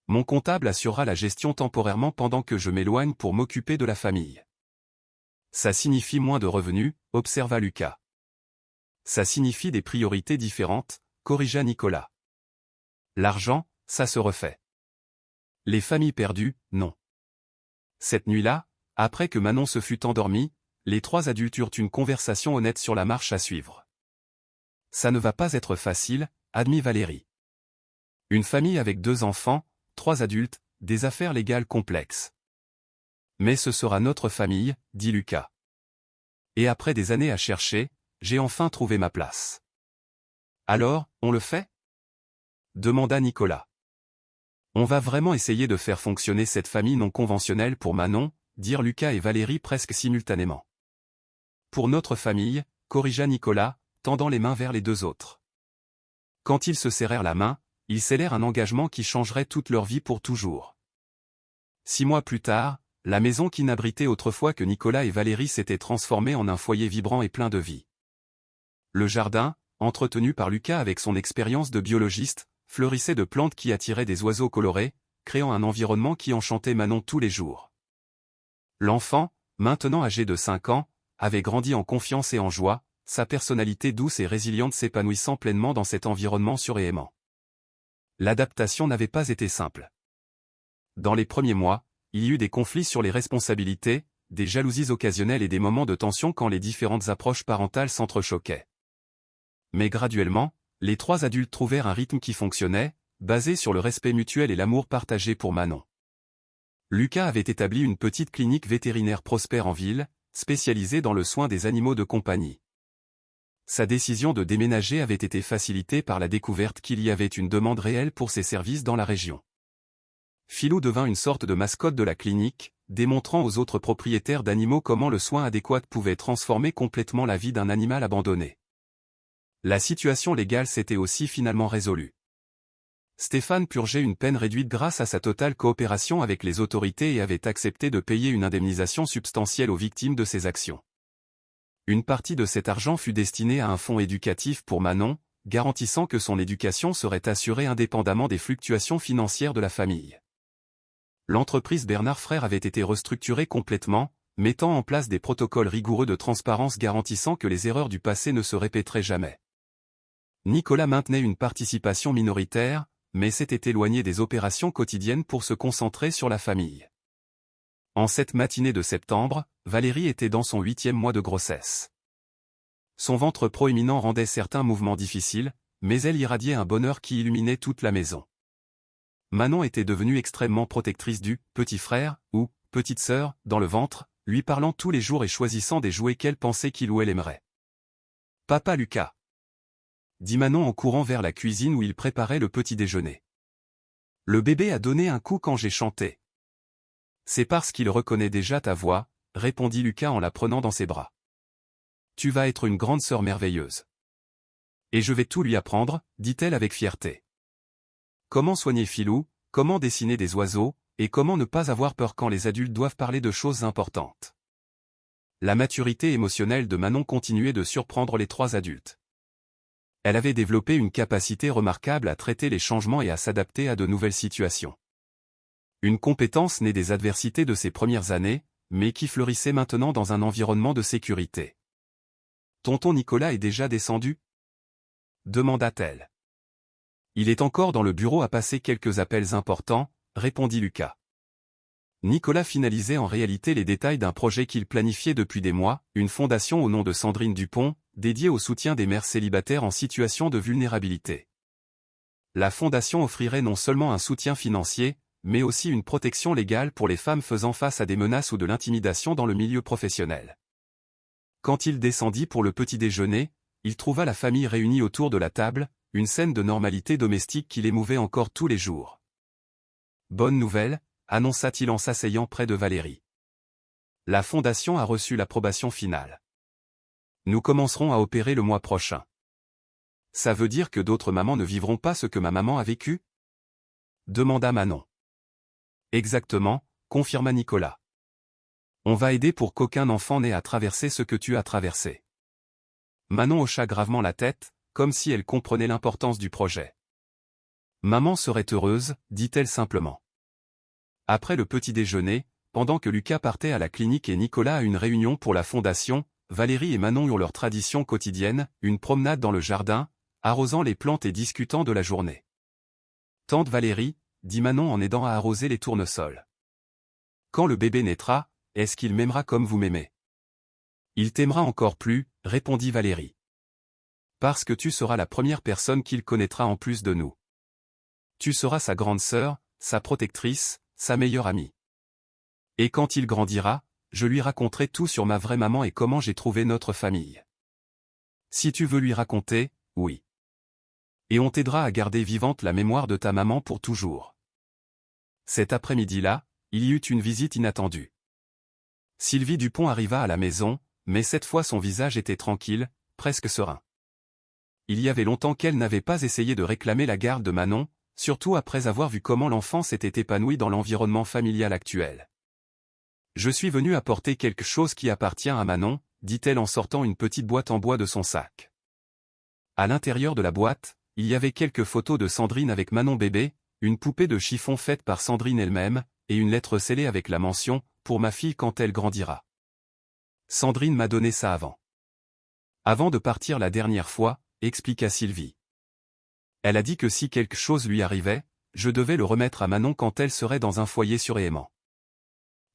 Mon comptable assurera la gestion temporairement pendant que je m'éloigne pour m'occuper de la famille. Ça signifie moins de revenus, observa Lucas. Ça signifie des priorités différentes, corrigea Nicolas. L'argent, ça se refait. Les familles perdues, non. Cette nuit-là, après que Manon se fut endormie, les trois adultes eurent une conversation honnête sur la marche à suivre. Ça ne va pas être facile, admit Valérie. Une famille avec 2 enfants, 3 adultes, des affaires légales complexes. Mais ce sera notre famille, dit Lucas. Et après des années à chercher, j'ai enfin trouvé ma place. Alors, on le fait ? Demanda Nicolas. On va vraiment essayer de faire fonctionner cette famille non conventionnelle pour Manon, dirent Lucas et Valérie presque simultanément. Pour notre famille, corrigea Nicolas, tendant les mains vers les 2 autres. Quand ils se serrèrent la main, ils scellèrent un engagement qui changerait toute leur vie pour toujours. 6 mois plus tard, la maison qui n'abritait autrefois que Nicolas et Valérie s'était transformée en un foyer vibrant et plein de vie. Le jardin, entretenu par Lucas avec son expérience de biologiste, fleurissait de plantes qui attiraient des oiseaux colorés, créant un environnement qui enchantait Manon tous les jours. L'enfant, maintenant âgé de 5 ans, avait grandi en confiance et en joie, sa personnalité douce et résiliente s'épanouissant pleinement dans cet environnement suréaimant. L'adaptation n'avait pas été simple. Dans les premiers mois, il y eut des conflits sur les responsabilités, des jalousies occasionnelles et des moments de tension quand les différentes approches parentales s'entrechoquaient. Mais graduellement, les 3 adultes trouvèrent un rythme qui fonctionnait, basé sur le respect mutuel et l'amour partagé pour Manon. Lucas avait établi une petite clinique vétérinaire prospère en ville, spécialisée dans le soin des animaux de compagnie. Sa décision de déménager avait été facilitée par la découverte qu'il y avait une demande réelle pour ses services dans la région. Philou devint une sorte de mascotte de la clinique, démontrant aux autres propriétaires d'animaux comment le soin adéquat pouvait transformer complètement la vie d'un animal abandonné. La situation légale s'était aussi finalement résolue. Stéphane purgeait une peine réduite grâce à sa totale coopération avec les autorités et avait accepté de payer une indemnisation substantielle aux victimes de ses actions. Une partie de cet argent fut destinée à un fonds éducatif pour Manon, garantissant que son éducation serait assurée indépendamment des fluctuations financières de la famille. L'entreprise Bernard Frères avait été restructurée complètement, mettant en place des protocoles rigoureux de transparence garantissant que les erreurs du passé ne se répéteraient jamais. Nicolas maintenait une participation minoritaire, mais s'était éloigné des opérations quotidiennes pour se concentrer sur la famille. En cette matinée de septembre, Valérie était dans son 8e mois de grossesse. Son ventre proéminent rendait certains mouvements difficiles, mais elle irradiait un bonheur qui illuminait toute la maison. Manon était devenue extrêmement protectrice du « petit frère » ou « petite sœur » dans le ventre, lui parlant tous les jours et choisissant des jouets qu'elle pensait qu'il ou elle aimerait. « Papa Lucas » dit Manon en courant vers la cuisine où il préparait le petit déjeuner. « Le bébé a donné un coup quand j'ai chanté. »« C'est parce qu'il reconnaît déjà ta voix, » répondit Lucas en la prenant dans ses bras. « Tu vas être une grande sœur merveilleuse. »« Et je vais tout lui apprendre, » dit-elle avec fierté. Comment soigner Philou, comment dessiner des oiseaux, et comment ne pas avoir peur quand les adultes doivent parler de choses importantes. La maturité émotionnelle de Manon continuait de surprendre les 3 adultes. Elle avait développé une capacité remarquable à traiter les changements et à s'adapter à de nouvelles situations. Une compétence née des adversités de ses premières années, mais qui fleurissait maintenant dans un environnement de sécurité. « Tonton Nicolas est déjà descendu ?» demanda-t-elle. « Il est encore dans le bureau à passer quelques appels importants », répondit Lucas. Nicolas finalisait en réalité les détails d'un projet qu'il planifiait depuis des mois, une fondation au nom de Sandrine Dupont, dédiée au soutien des mères célibataires en situation de vulnérabilité. La fondation offrirait non seulement un soutien financier, mais aussi une protection légale pour les femmes faisant face à des menaces ou de l'intimidation dans le milieu professionnel. Quand il descendit pour le petit déjeuner, il trouva la famille réunie autour de la table, une scène de normalité domestique qui l'émouvait encore tous les jours. « Bonne nouvelle », annonça-t-il en s'asseyant près de Valérie. « La fondation a reçu l'approbation finale. Nous commencerons à opérer le mois prochain. » Ça veut dire que d'autres mamans ne vivront pas ce que ma maman a vécu ? Demanda Manon. Exactement, confirma Nicolas. On va aider pour qu'aucun enfant n'ait à traverser ce que tu as traversé. Manon hocha gravement la tête, comme si elle comprenait l'importance du projet. Maman serait heureuse, dit-elle simplement. Après le petit déjeuner, pendant que Lucas partait à la clinique et Nicolas à une réunion pour la fondation, Valérie et Manon eurent leur tradition quotidienne, une promenade dans le jardin, arrosant les plantes et discutant de la journée. Tante Valérie, dit Manon en aidant à arroser les tournesols. Quand le bébé naîtra, est-ce qu'il m'aimera comme vous m'aimez? Il t'aimera encore plus, répondit Valérie. Parce que tu seras la première personne qu'il connaîtra en plus de nous. Tu seras sa grande sœur, sa protectrice, sa meilleure amie. Et quand il grandira, je lui raconterai tout sur ma vraie maman et comment j'ai trouvé notre famille. Si tu veux lui raconter, oui. Et on t'aidera à garder vivante la mémoire de ta maman pour toujours. Cet après-midi-là, il y eut une visite inattendue. Sylvie Dupont arriva à la maison, mais cette fois son visage était tranquille, presque serein. Il y avait longtemps qu'elle n'avait pas essayé de réclamer la garde de Manon, surtout après avoir vu comment l'enfant s'était épanoui dans l'environnement familial actuel. « Je suis venue apporter quelque chose qui appartient à Manon », dit-elle en sortant une petite boîte en bois de son sac. À l'intérieur de la boîte, il y avait quelques photos de Sandrine avec Manon bébé, une poupée de chiffon faite par Sandrine elle-même, et une lettre scellée avec la mention « Pour ma fille quand elle grandira ». Sandrine m'a donné ça avant. Avant de partir la dernière fois, expliqua Sylvie. Elle a dit que si quelque chose lui arrivait, je devais le remettre à Manon quand elle serait dans un foyer suréaimant.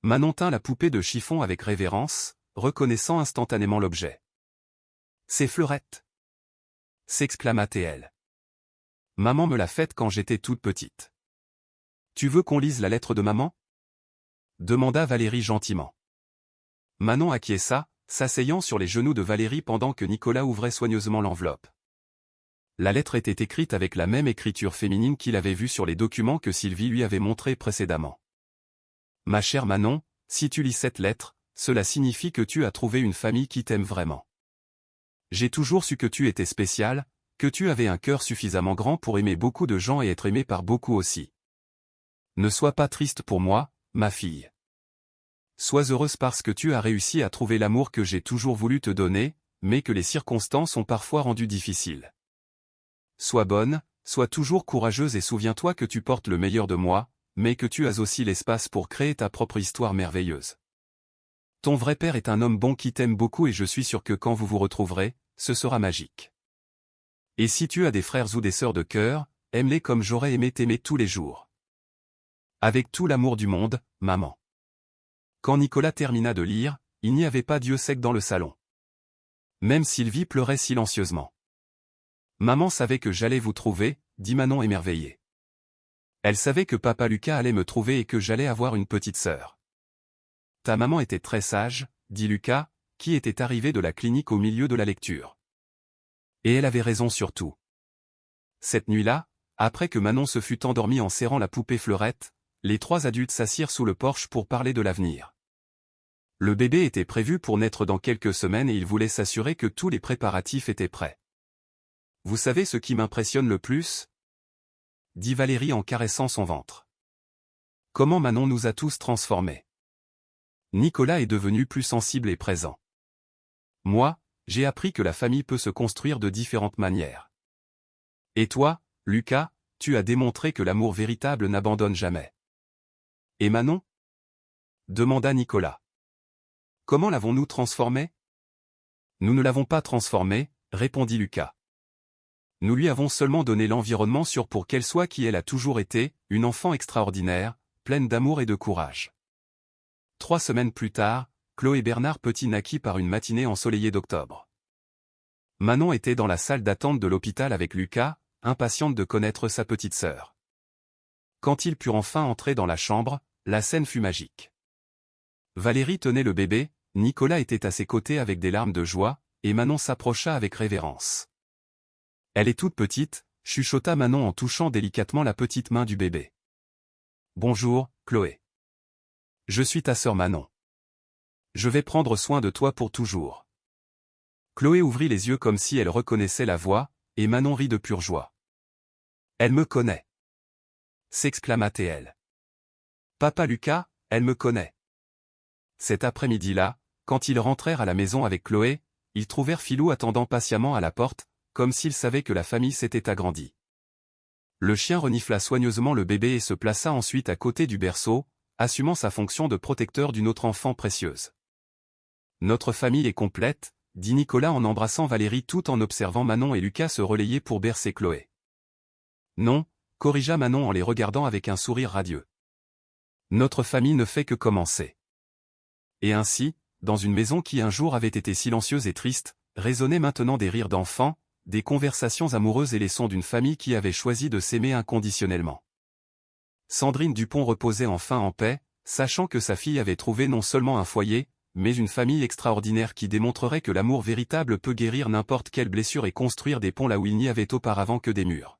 Manon tint la poupée de chiffon avec révérence, reconnaissant instantanément l'objet. « C'est Fleurette !» s'exclama-t-elle. « Maman me l'a faite quand j'étais toute petite. »« Tu veux qu'on lise la lettre de maman ?» demanda Valérie gentiment. Manon acquiesça, s'asseyant sur les genoux de Valérie pendant que Nicolas ouvrait soigneusement l'enveloppe. La lettre était écrite avec la même écriture féminine qu'il avait vue sur les documents que Sylvie lui avait montrés précédemment. « Ma chère Manon, si tu lis cette lettre, cela signifie que tu as trouvé une famille qui t'aime vraiment. J'ai toujours su que tu étais spéciale, que tu avais un cœur suffisamment grand pour aimer beaucoup de gens et être aimé par beaucoup aussi. Ne sois pas triste pour moi, ma fille. Sois heureuse parce que tu as réussi à trouver l'amour que j'ai toujours voulu te donner, mais que les circonstances ont parfois rendu difficile. Sois bonne, sois toujours courageuse et souviens-toi que tu portes le meilleur de moi, mais que tu as aussi l'espace pour créer ta propre histoire merveilleuse. Ton vrai père est un homme bon qui t'aime beaucoup et je suis sûr que quand vous vous retrouverez, ce sera magique. Et si tu as des frères ou des sœurs de cœur, aime-les comme j'aurais aimé t'aimer tous les jours. Avec tout l'amour du monde, maman. » Quand Nicolas termina de lire, il n'y avait pas d'yeux secs dans le salon. Même Sylvie pleurait silencieusement. « Maman savait que j'allais vous trouver, » dit Manon émerveillée. Elle savait que papa Lucas allait me trouver et que j'allais avoir une petite sœur. « Ta maman était très sage, » dit Lucas, qui était arrivé de la clinique au milieu de la lecture. Et elle avait raison sur tout. Cette nuit-là, après que Manon se fut endormie en serrant la poupée Fleurette, les trois adultes s'assirent sous le porche pour parler de l'avenir. Le bébé était prévu pour naître dans quelques semaines et ils voulaient s'assurer que tous les préparatifs étaient prêts. « Vous savez ce qui m'impressionne le plus ?» dit Valérie en caressant son ventre. « Comment Manon nous a tous transformés. Nicolas est devenu plus sensible et présent. Moi, j'ai appris que la famille peut se construire de différentes manières. Et toi, Lucas, tu as démontré que l'amour véritable n'abandonne jamais. Et Manon ? Demanda Nicolas. Comment l'avons-nous transformée ? Nous ne l'avons pas transformée, répondit Lucas. Nous lui avons seulement donné l'environnement sûr pour qu'elle soit qui elle a toujours été, une enfant extraordinaire, pleine d'amour et de courage. 3 semaines plus tard, Chloé Bernard Petit naquit par une matinée ensoleillée d'octobre. Manon était dans la salle d'attente de l'hôpital avec Lucas, impatiente de connaître sa petite sœur. Quand ils purent enfin entrer dans la chambre, la scène fut magique. Valérie tenait le bébé, Nicolas était à ses côtés avec des larmes de joie, et Manon s'approcha avec révérence. « Elle est toute petite », chuchota Manon en touchant délicatement la petite main du bébé. « Bonjour, Chloé. Je suis ta sœur Manon. Je vais prendre soin de toi pour toujours. » Chloé ouvrit les yeux comme si elle reconnaissait la voix, et Manon rit de pure joie. « Elle me connaît !» s'exclama-t-elle. « Papa Lucas, elle me connaît !» Cet après-midi-là, quand ils rentrèrent à la maison avec Chloé, ils trouvèrent Philou attendant patiemment à la porte, comme s'il savait que la famille s'était agrandie. Le chien renifla soigneusement le bébé et se plaça ensuite à côté du berceau, assumant sa fonction de protecteur d'une autre enfant précieuse. Notre famille est complète, dit Nicolas en embrassant Valérie tout en observant Manon et Lucas se relayer pour bercer Chloé. Non, corrigea Manon en les regardant avec un sourire radieux. Notre famille ne fait que commencer. Et ainsi, dans une maison qui un jour avait été silencieuse et triste, résonnaient maintenant des rires d'enfants, des conversations amoureuses et les sons d'une famille qui avait choisi de s'aimer inconditionnellement. Sandrine Dupont reposait enfin en paix, sachant que sa fille avait trouvé non seulement un foyer, mais une famille extraordinaire qui démontrerait que l'amour véritable peut guérir n'importe quelle blessure et construire des ponts là où il n'y avait auparavant que des murs.